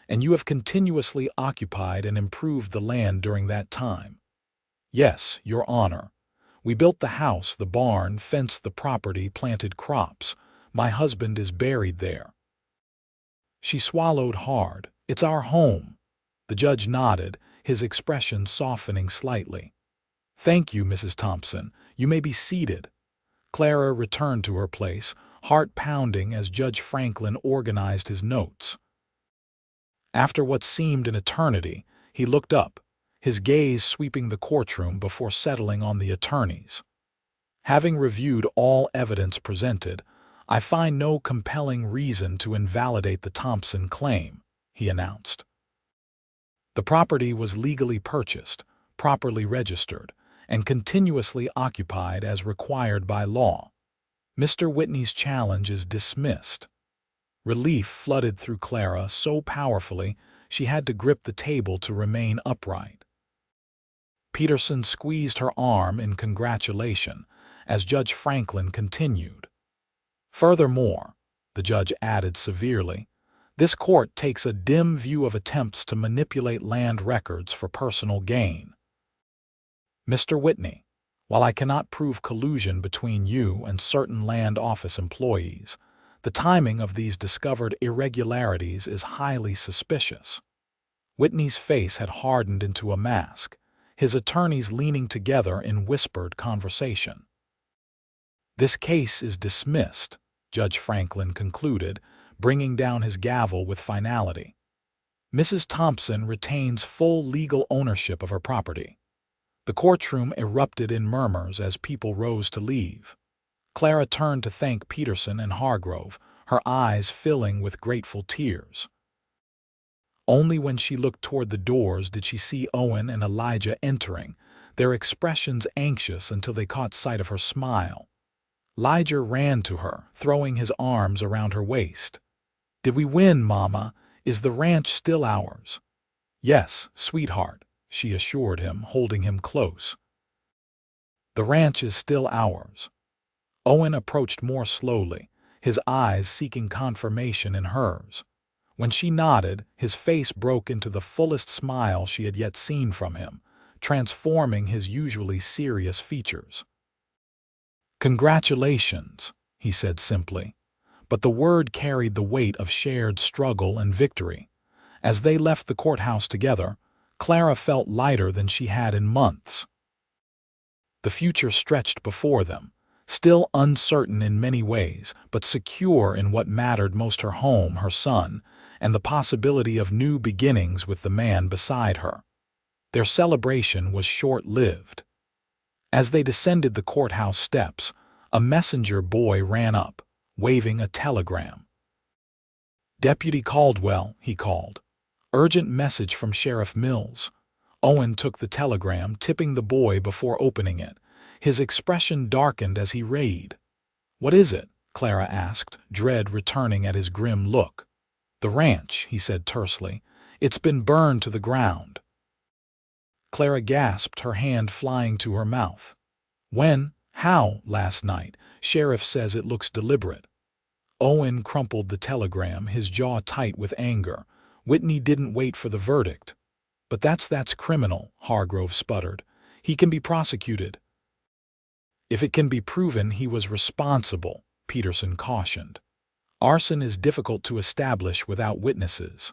and you have continuously occupied and improved the land during that time." "Yes, Your Honor. We built the house, the barn, fenced the property, planted crops. My husband is buried there." She swallowed hard. "It's our home." The judge nodded, his expression softening slightly. "Thank you, Mrs. Thompson. You may be seated." Clara returned to her place, heart pounding as Judge Franklin organized his notes. After what seemed an eternity, he looked up, his gaze sweeping the courtroom before settling on the attorneys. "Having reviewed all evidence presented, I find no compelling reason to invalidate the Thompson claim," he announced. The property was legally purchased, properly registered, and continuously occupied as required by law. Mr. Whitney's challenge is dismissed. Relief flooded through Clara so powerfully she had to grip the table to remain upright. Peterson squeezed her arm in congratulation as Judge Franklin continued. "Furthermore," the judge added severely, "this court takes a dim view of attempts to manipulate land records for personal gain. Mr. Whitney, while I cannot prove collusion between you and certain land office employees, the timing of these discovered irregularities is highly suspicious." Whitney's face had hardened into a mask, his attorneys leaning together in whispered conversation. "This case is dismissed," Judge Franklin concluded, bringing down his gavel with finality. "Mrs. Thompson retains full legal ownership of her property." The courtroom erupted in murmurs as people rose to leave. Clara turned to thank Peterson and Hargrove, her eyes filling with grateful tears. Only when she looked toward the doors did she see Owen and Elijah entering, their expressions anxious until they caught sight of her smile. Elijah ran to her, throwing his arms around her waist. "Did we win, Mama? Is the ranch still ours?" "Yes, sweetheart," she assured him, holding him close. "The ranch is still ours." Owen approached more slowly, his eyes seeking confirmation in hers. When she nodded, his face broke into the fullest smile she had yet seen from him, transforming his usually serious features. "Congratulations," he said simply, but the word carried the weight of shared struggle and victory. As they left the courthouse together, Clara felt lighter than she had in months. The future stretched before them, still uncertain in many ways, but secure in what mattered most: her home, her son, and the possibility of new beginnings with the man beside her. Their celebration was short-lived. As they descended the courthouse steps, a messenger boy ran up, waving a telegram. "Deputy Caldwell," he called. "Urgent message from Sheriff Mills." Owen took the telegram, tipping the boy before opening it. His expression darkened as he read. "What is it?" Clara asked, dread returning at his grim look. "The ranch," he said tersely. "It's been burned to the ground." Clara gasped, her hand flying to her mouth. "When? How?" "Last night. Sheriff says it looks deliberate." Owen crumpled the telegram, his jaw tight with anger. "Whitney didn't wait for the verdict." "But that's criminal," Hargrove sputtered. "He can be prosecuted." "If it can be proven he was responsible," Peterson cautioned. "Arson is difficult to establish without witnesses."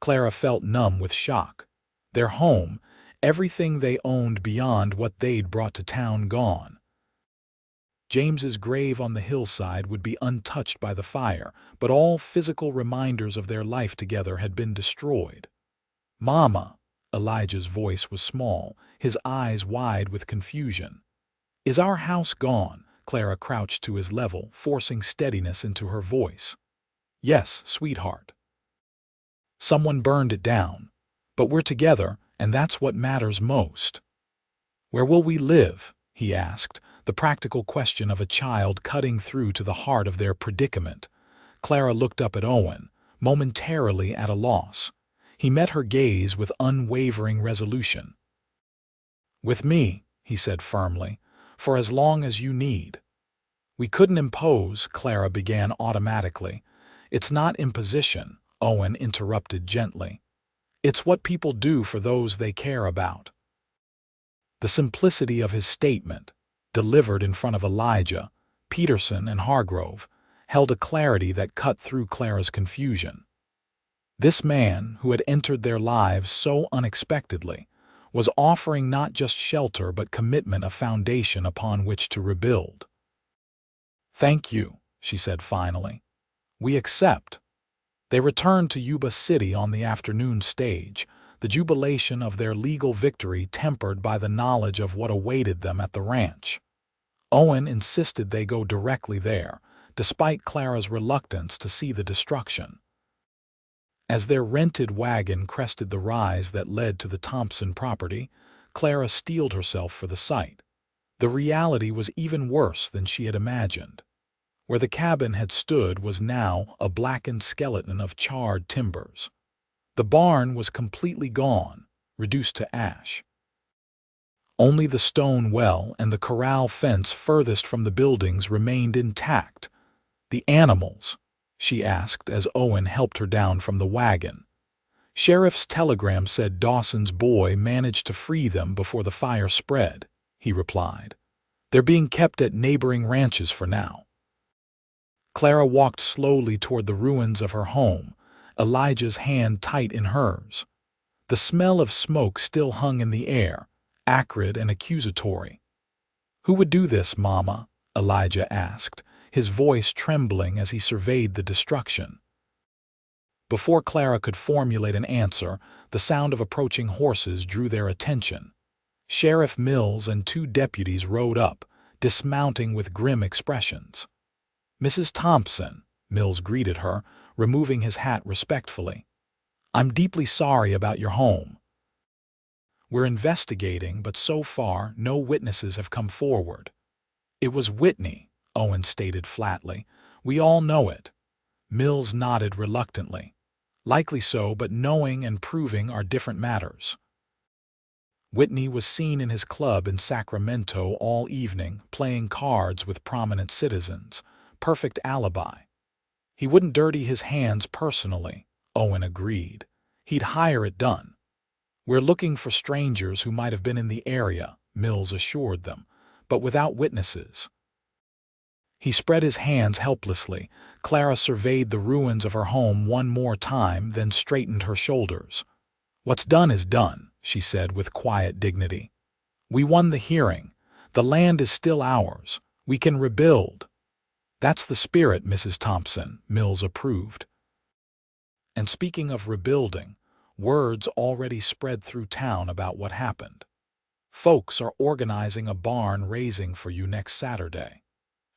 Clara felt numb with shock. Their home, everything they owned beyond what they'd brought to town, gone. James's grave on the hillside would be untouched by the fire, but all physical reminders of their life together had been destroyed. "Mama," Elijah's voice was small, his eyes wide with confusion. "Is our house gone?" Clara crouched to his level, forcing steadiness into her voice. "Yes, sweetheart. Someone burned it down. But we're together, and that's what matters most." "Where will we live?" he asked, the practical question of a child cutting through to the heart of their predicament. Clara looked up at Owen, momentarily at a loss. He met her gaze with unwavering resolution. "With me," he said firmly, "for as long as you need." "We couldn't impose," Clara began automatically. "It's not imposition," Owen interrupted gently. "It's what people do for those they care about." The simplicity of his statement, delivered in front of Elijah, Peterson, and Hargrove, held a clarity that cut through Clara's confusion. This man, who had entered their lives so unexpectedly, was offering not just shelter but commitment, a foundation upon which to rebuild. "Thank you," she said finally. "We accept." They returned to Yuba City on the afternoon stage, the jubilation of their legal victory tempered by the knowledge of what awaited them at the ranch. Owen insisted they go directly there, despite Clara's reluctance to see the destruction. As their rented wagon crested the rise that led to the Thompson property, Clara steeled herself for the sight. The reality was even worse than she had imagined. Where the cabin had stood was now a blackened skeleton of charred timbers. The barn was completely gone, reduced to ash. Only the stone well and the corral fence furthest from the buildings remained intact. "The animals?" she asked as Owen helped her down from the wagon. "Sheriff's telegram said Dawson's boy managed to free them before the fire spread," he replied. "They're being kept at neighboring ranches for now." Clara walked slowly toward the ruins of her home, Elijah's hand tight in hers. The smell of smoke still hung in the air, acrid and accusatory. "Who would do this, Mama?" Elijah asked, his voice trembling as he surveyed the destruction. Before Clara could formulate an answer, the sound of approaching horses drew their attention. Sheriff Mills and two deputies rode up, dismounting with grim expressions. "Mrs. Thompson," Mills greeted her, removing his hat respectfully. "I'm deeply sorry about your home. We're investigating, but so far no witnesses have come forward." "It was Whitney," Owen stated flatly. "We all know it." Mills nodded reluctantly. "Likely so, but knowing and proving are different matters." Whitney was seen in his club in Sacramento all evening, playing cards with prominent citizens. perfect alibi. He wouldn't dirty his hands personally, Owen agreed. He'd hire it done. We're looking for strangers who might have been in the area, Mills assured them, but without witnesses. He spread his hands helplessly. Clara surveyed the ruins of her home one more time, then straightened her shoulders. What's done is done, she said with quiet dignity. We won the hearing. The land is still ours. We can rebuild. That's the spirit, Mrs. Thompson, Mills approved. And speaking of rebuilding, word's already spread through town about what happened. Folks are organizing a barn raising for you next Saturday.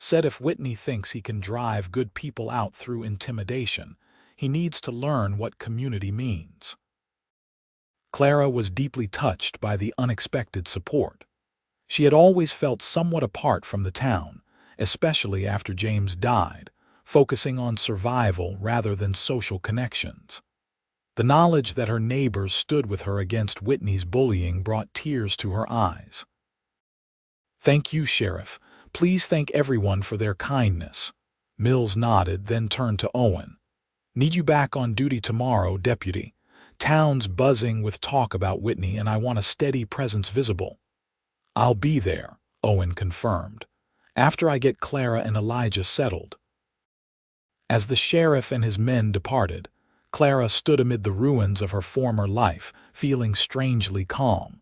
Said if Whitney thinks he can drive good people out through intimidation, he needs to learn what community means. Clara was deeply touched by the unexpected support. She had always felt somewhat apart from the town, especially after James died, focusing on survival rather than social connections. The knowledge that her neighbors stood with her against Whitney's bullying brought tears to her eyes. Thank you, Sheriff. Please thank everyone for their kindness. Mills nodded, then turned to Owen. Need you back on duty tomorrow, Deputy. Town's buzzing with talk about Whitney and I want a steady presence visible. I'll be there, Owen confirmed, after I get Clara and Elijah settled. As the sheriff and his men departed, Clara stood amid the ruins of her former life, feeling strangely calm.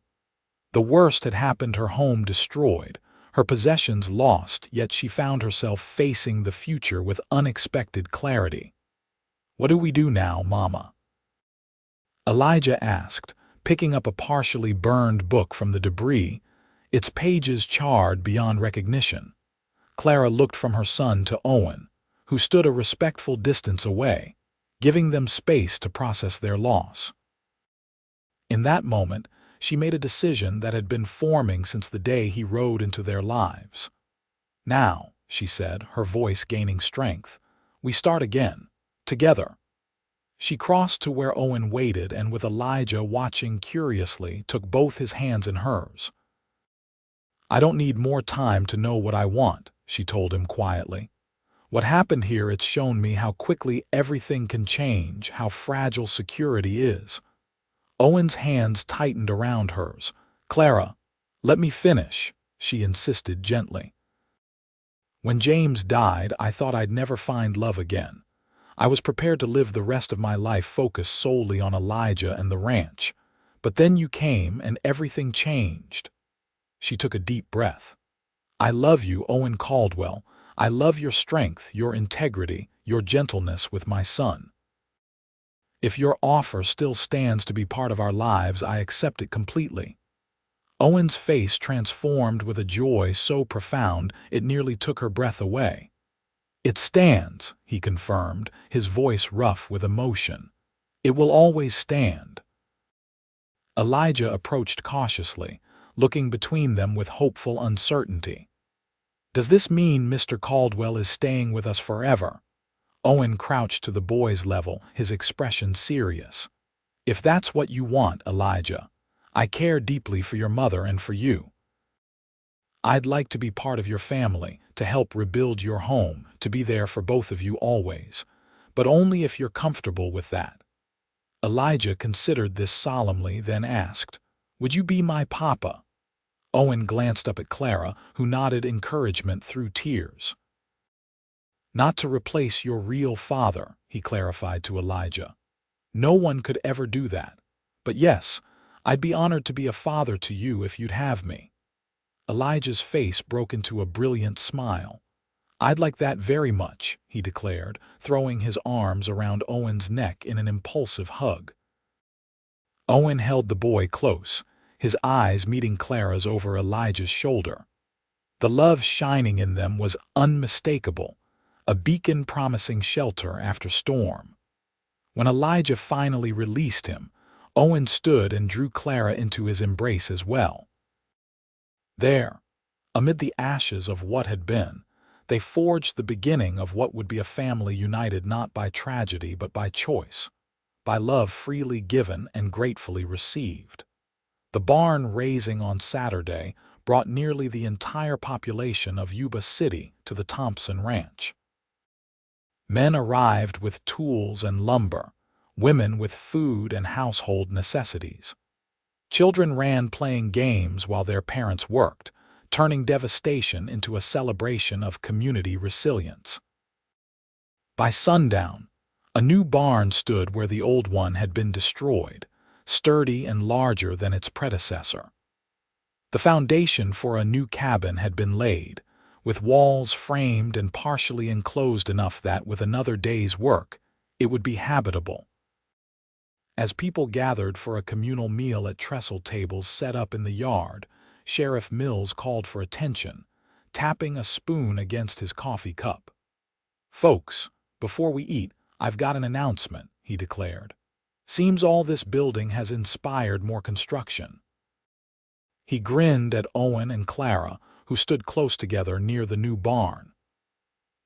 The worst had happened, her home destroyed, her possessions lost, yet she found herself facing the future with unexpected clarity. What do we do now, Mama? Elijah asked, picking up a partially burned book from the debris, its pages charred beyond recognition. Clara looked from her son to Owen, who stood a respectful distance away, giving them space to process their loss. In that moment, she made a decision that had been forming since the day he rode into their lives. Now, she said, her voice gaining strength, we start again, together. She crossed to where Owen waited and, with Elijah watching curiously, took both his hands in hers. I don't need more time to know what I want, she told him quietly. What happened here, it's shown me how quickly everything can change, how fragile security is. Owen's hands tightened around hers. Clara, let me finish, she insisted gently. When James died, I thought I'd never find love again. I was prepared to live the rest of my life focused solely on Elijah and the ranch. But then you came and everything changed. She took a deep breath. I love you, Owen Caldwell. I love your strength, your integrity, your gentleness with my son. If your offer still stands to be part of our lives, I accept it completely. Owen's face transformed with a joy so profound it nearly took her breath away. It stands, he confirmed, his voice rough with emotion. It will always stand. Elijah approached cautiously, looking between them with hopeful uncertainty. Does this mean Mr. Caldwell is staying with us forever? Owen crouched to the boy's level, his expression serious. If that's what you want, Elijah, I care deeply for your mother and for you. I'd like to be part of your family, to help rebuild your home, to be there for both of you always, but only if you're comfortable with that. Elijah considered this solemnly, then asked, Would you be my papa? Owen glanced up at Clara, who nodded encouragement through tears. Not to replace your real father, he clarified to Elijah. No one could ever do that. But yes, I'd be honored to be a father to you if you'd have me. Elijah's face broke into a brilliant smile. I'd like that very much, he declared, throwing his arms around Owen's neck in an impulsive hug. Owen held the boy close, his eyes meeting Clara's over Elijah's shoulder. The love shining in them was unmistakable, a beacon promising shelter after storm. When Elijah finally released him, Owen stood and drew Clara into his embrace as well. There, amid the ashes of what had been, they forged the beginning of what would be a family united not by tragedy but by choice, by love freely given and gratefully received. The barn raising on Saturday brought nearly the entire population of Yuba City to the Thompson Ranch. Men arrived with tools and lumber, women with food and household necessities. Children ran playing games while their parents worked, turning devastation into a celebration of community resilience. By sundown, a new barn stood where the old one had been destroyed, sturdy and larger than its predecessor. The foundation for a new cabin had been laid, with walls framed and partially enclosed enough that, with another day's work, it would be habitable. As people gathered for a communal meal at trestle tables set up in the yard, Sheriff Mills called for attention, tapping a spoon against his coffee cup. "Folks, before we eat, I've got an announcement," he declared. "Seems all this building has inspired more construction." He grinned at Owen and Clara, who stood close together near the new barn.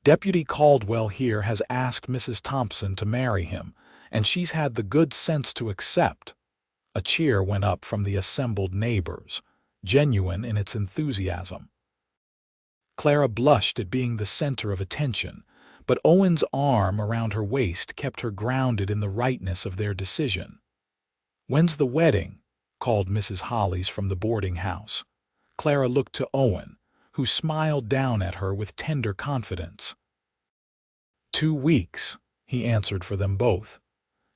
"Deputy Caldwell here has asked Mrs. Thompson to marry him, and she's had the good sense to accept." A cheer went up from the assembled neighbors, genuine in its enthusiasm. Clara blushed at being the center of attention, but Owen's arm around her waist kept her grounded in the rightness of their decision. "When's the wedding?" called Mrs. Hollies from the boarding house. Clara looked to Owen, who smiled down at her with tender confidence. 2 weeks, he answered for them both.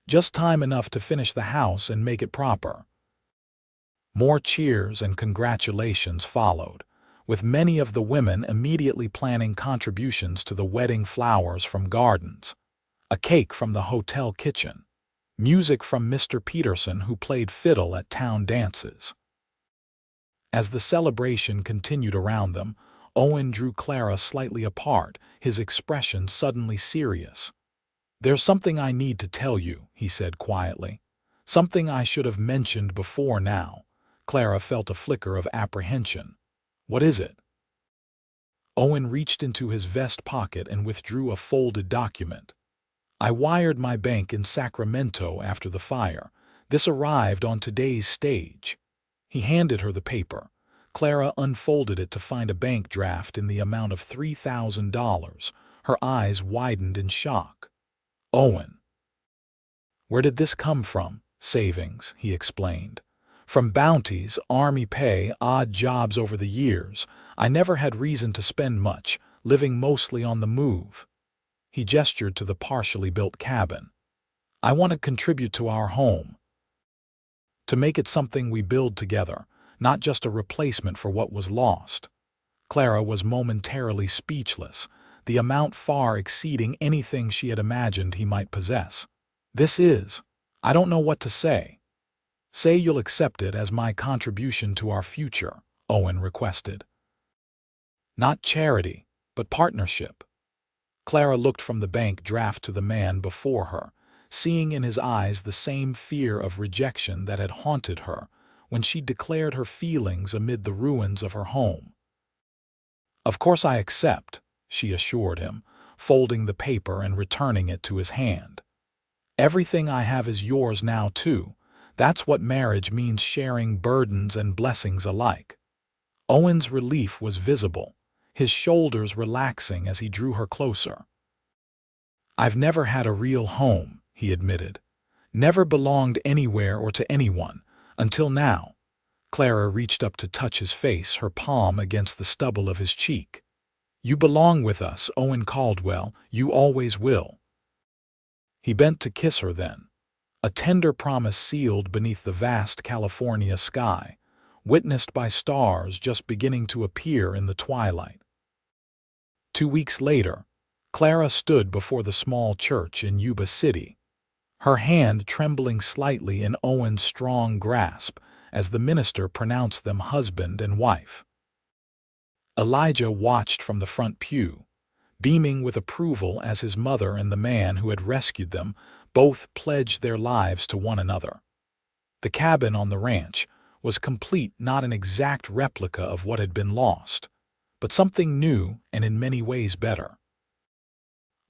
"Just time enough to finish the house and make it proper." More cheers and congratulations followed, with many of the women immediately planning contributions to the wedding flowers from gardens, a cake from the hotel kitchen, music from Mr. Peterson, who played fiddle at town dances. As the celebration continued around them, Owen drew Clara slightly apart, his expression suddenly serious. "There's something I need to tell you," he said quietly. "Something I should have mentioned before now." Clara felt a flicker of apprehension. "What is it?" Owen reached into his vest pocket and withdrew a folded document. "I wired my bank in Sacramento after the fire. This arrived on today's stage." He handed her the paper. Clara unfolded it to find a bank draft in the amount of $3,000. Her eyes widened in shock. "Owen." "Where did this come from?" "Savings," he explained. "From bounties, army pay, odd jobs over the years. I never had reason to spend much, living mostly on the move." He gestured to the partially built cabin. "I want to contribute to our home, to make it something we build together, not just a replacement for what was lost." Clara was momentarily speechless, the amount far exceeding anything she had imagined he might possess. I don't know what to say." "Say you'll accept it as my contribution to our future," Owen requested. "Not charity, but partnership." Clara looked from the bank draft to the man before her, seeing in his eyes the same fear of rejection that had haunted her when she declared her feelings amid the ruins of her home. "Of course I accept," she assured him, folding the paper and returning it to his hand. "Everything I have is yours now, too. That's what marriage means, sharing burdens and blessings alike." Owen's relief was visible, his shoulders relaxing as he drew her closer. "I've never had a real home," he admitted. "Never belonged anywhere or to anyone, until now." Clara reached up to touch his face, her palm against the stubble of his cheek. "You belong with us, Owen Caldwell. You always will." He bent to kiss her then, a tender promise sealed beneath the vast California sky, witnessed by stars just beginning to appear in the twilight. 2 weeks later, Clara stood before the small church in Yuba City, her hand trembling slightly in Owen's strong grasp as the minister pronounced them husband and wife. Elijah watched from the front pew, beaming with approval as his mother and the man who had rescued them both pledged their lives to one another. The cabin on the ranch was complete, not an exact replica of what had been lost, but something new and in many ways better.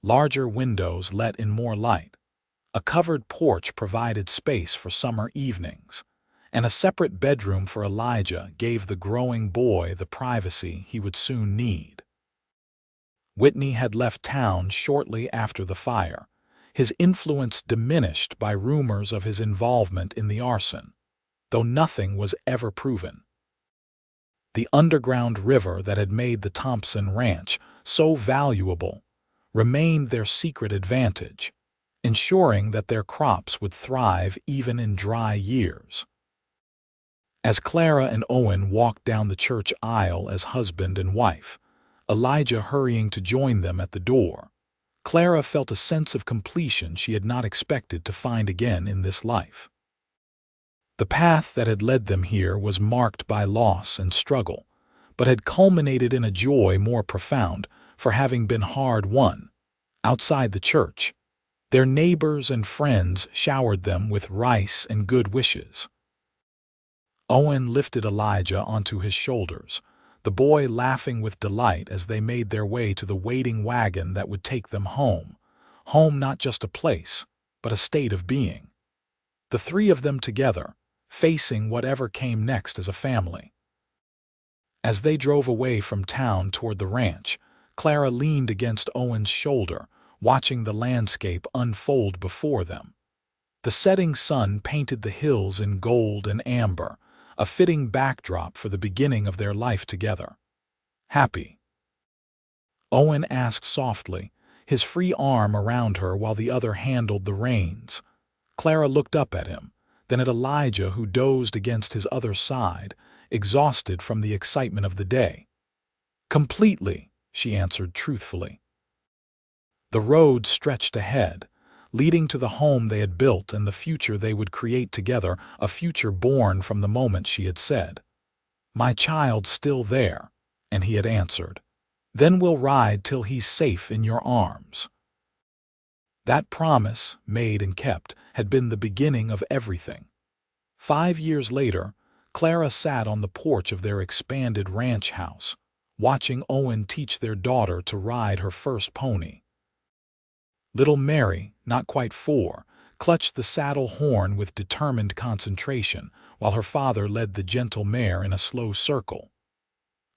Larger windows let in more light, a covered porch provided space for summer evenings, and a separate bedroom for Elijah gave the growing boy the privacy he would soon need. Whitney had left town shortly after the fire, his influence diminished by rumors of his involvement in the arson, though nothing was ever proven. The underground river that had made the Thompson ranch so valuable remained their secret advantage, ensuring that their crops would thrive even in dry years. As Clara and Owen walked down the church aisle as husband and wife, Elijah hurrying to join them at the door, Clara felt a sense of completion she had not expected to find again in this life. The path that had led them here was marked by loss and struggle, but had culminated in a joy more profound for having been hard-won. Outside the church, their neighbors and friends showered them with rice and good wishes. Owen lifted Elijah onto his shoulders, the boy laughing with delight as they made their way to the waiting wagon that would take them home. Home not just a place, but a state of being. The three of them together, facing whatever came next as a family. As they drove away from town toward the ranch, Clara leaned against Owen's shoulder, watching the landscape unfold before them. The setting sun painted the hills in gold and amber, a fitting backdrop for the beginning of their life together. Happy? Owen asked softly, his free arm around her while the other handled the reins. Clara looked up at him, then at Elijah, who dozed against his other side, exhausted from the excitement of the day. Completely, she answered truthfully. The road stretched ahead, leading to the home they had built and the future they would create together, a future born from the moment she had said, "My child's still there," and he had answered, "Then we'll ride till he's safe in your arms." That promise, made and kept, had been the beginning of everything. 5 years later, Clara sat on the porch of their expanded ranch house, watching Owen teach their daughter to ride her first pony. Little Mary, not quite 4, clutched the saddle horn with determined concentration, while her father led the gentle mare in a slow circle.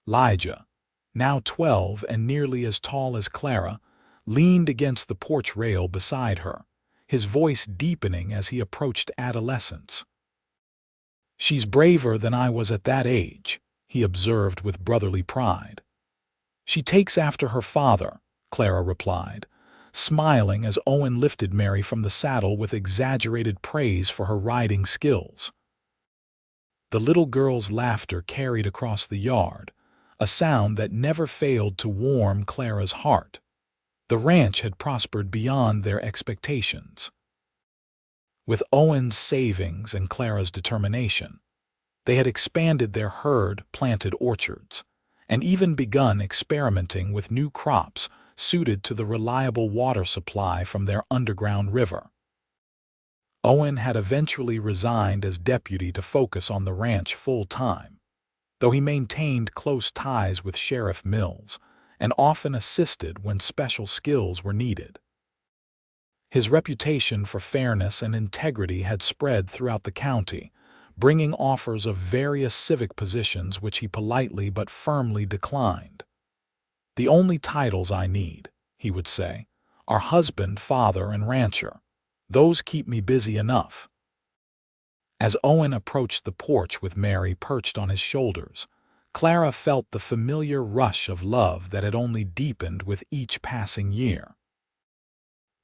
Elijah, now 12 and nearly as tall as Clara, leaned against the porch rail beside her, his voice deepening as he approached adolescence. "She's braver than I was at that age," he observed with brotherly pride. "She takes after her father," Clara replied, smiling as Owen lifted Mary from the saddle with exaggerated praise for her riding skills. The little girl's laughter carried across the yard, a sound that never failed to warm Clara's heart. The ranch had prospered beyond their expectations. With Owen's savings and Clara's determination, they had expanded their herd, planted orchards, and even begun experimenting with new crops suited to the reliable water supply from their underground river. Owen had eventually resigned as deputy to focus on the ranch full-time, though he maintained close ties with Sheriff Mills and often assisted when special skills were needed. His reputation for fairness and integrity had spread throughout the county, bringing offers of various civic positions which he politely but firmly declined. "The only titles I need," he would say, "are husband, father, and rancher. Those keep me busy enough." As Owen approached the porch with Mary perched on his shoulders, Clara felt the familiar rush of love that had only deepened with each passing year.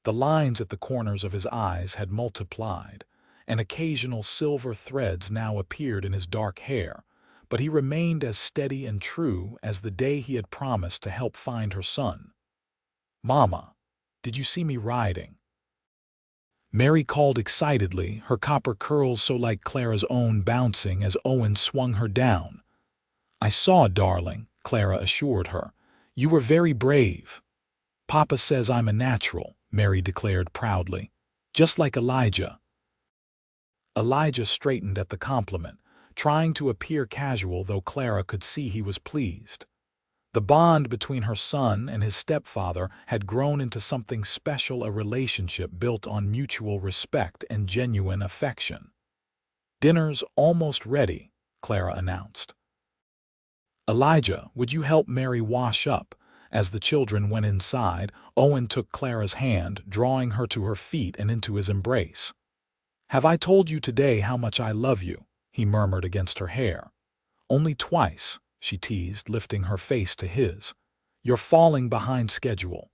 The lines at the corners of his eyes had multiplied, and occasional silver threads now appeared in his dark hair, but he remained as steady and true as the day he had promised to help find her son. "Mama, did you see me riding?" Mary called excitedly, her copper curls so like Clara's own bouncing as Owen swung her down. "I saw, darling," Clara assured her. "You were very brave." "Papa says I'm a natural," Mary declared proudly, "just like Elijah." Elijah straightened at the compliment, trying to appear casual, though Clara could see he was pleased. The bond between her son and his stepfather had grown into something special, a relationship built on mutual respect and genuine affection. "Dinner's almost ready," Clara announced. "Elijah, would you help Mary wash up?" As the children went inside, Owen took Clara's hand, drawing her to her feet and into his embrace. "Have I told you today how much I love you?" he murmured against her hair. "Only twice," she teased, lifting her face to his. "You're falling behind schedule."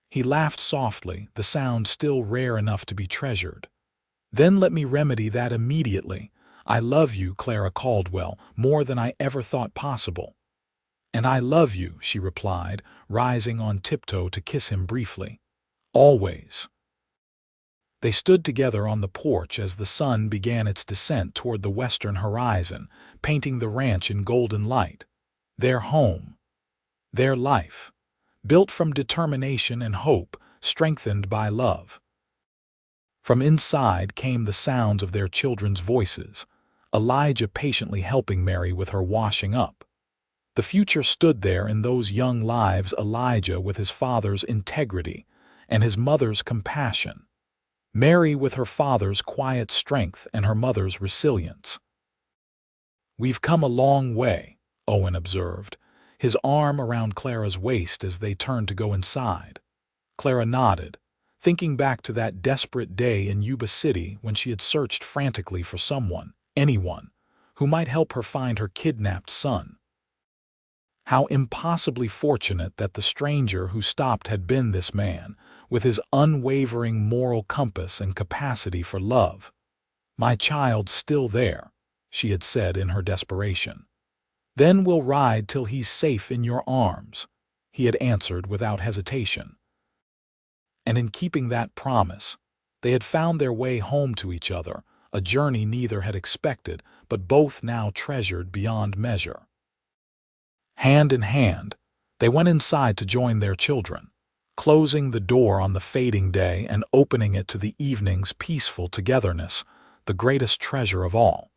He laughed softly, the sound still rare enough to be treasured. "Then let me remedy that immediately. I love you, Clara Caldwell, more than I ever thought possible." "And I love you," she replied, rising on tiptoe to kiss him briefly. "Always." They stood together on the porch as the sun began its descent toward the western horizon, painting the ranch in golden light. Their home. Their life. Built from determination and hope, strengthened by love. From inside came the sounds of their children's voices, Elijah patiently helping Mary with her washing up. The future stood there in those young lives, Elijah with his father's integrity and his mother's compassion. Mary with her father's quiet strength and her mother's resilience. "We've come a long way," Owen observed, his arm around Clara's waist as they turned to go inside. Clara nodded, thinking back to that desperate day in Yuba City when she had searched frantically for someone, anyone, who might help her find her kidnapped son. How impossibly fortunate that the stranger who stopped had been this man, with his unwavering moral compass and capacity for love. "My child's still there," she had said in her desperation. "Then we'll ride till he's safe in your arms," he had answered without hesitation. And in keeping that promise, they had found their way home to each other, a journey neither had expected, but both now treasured beyond measure. Hand in hand, they went inside to join their children, closing the door on the fading day and opening it to the evening's peaceful togetherness, the greatest treasure of all.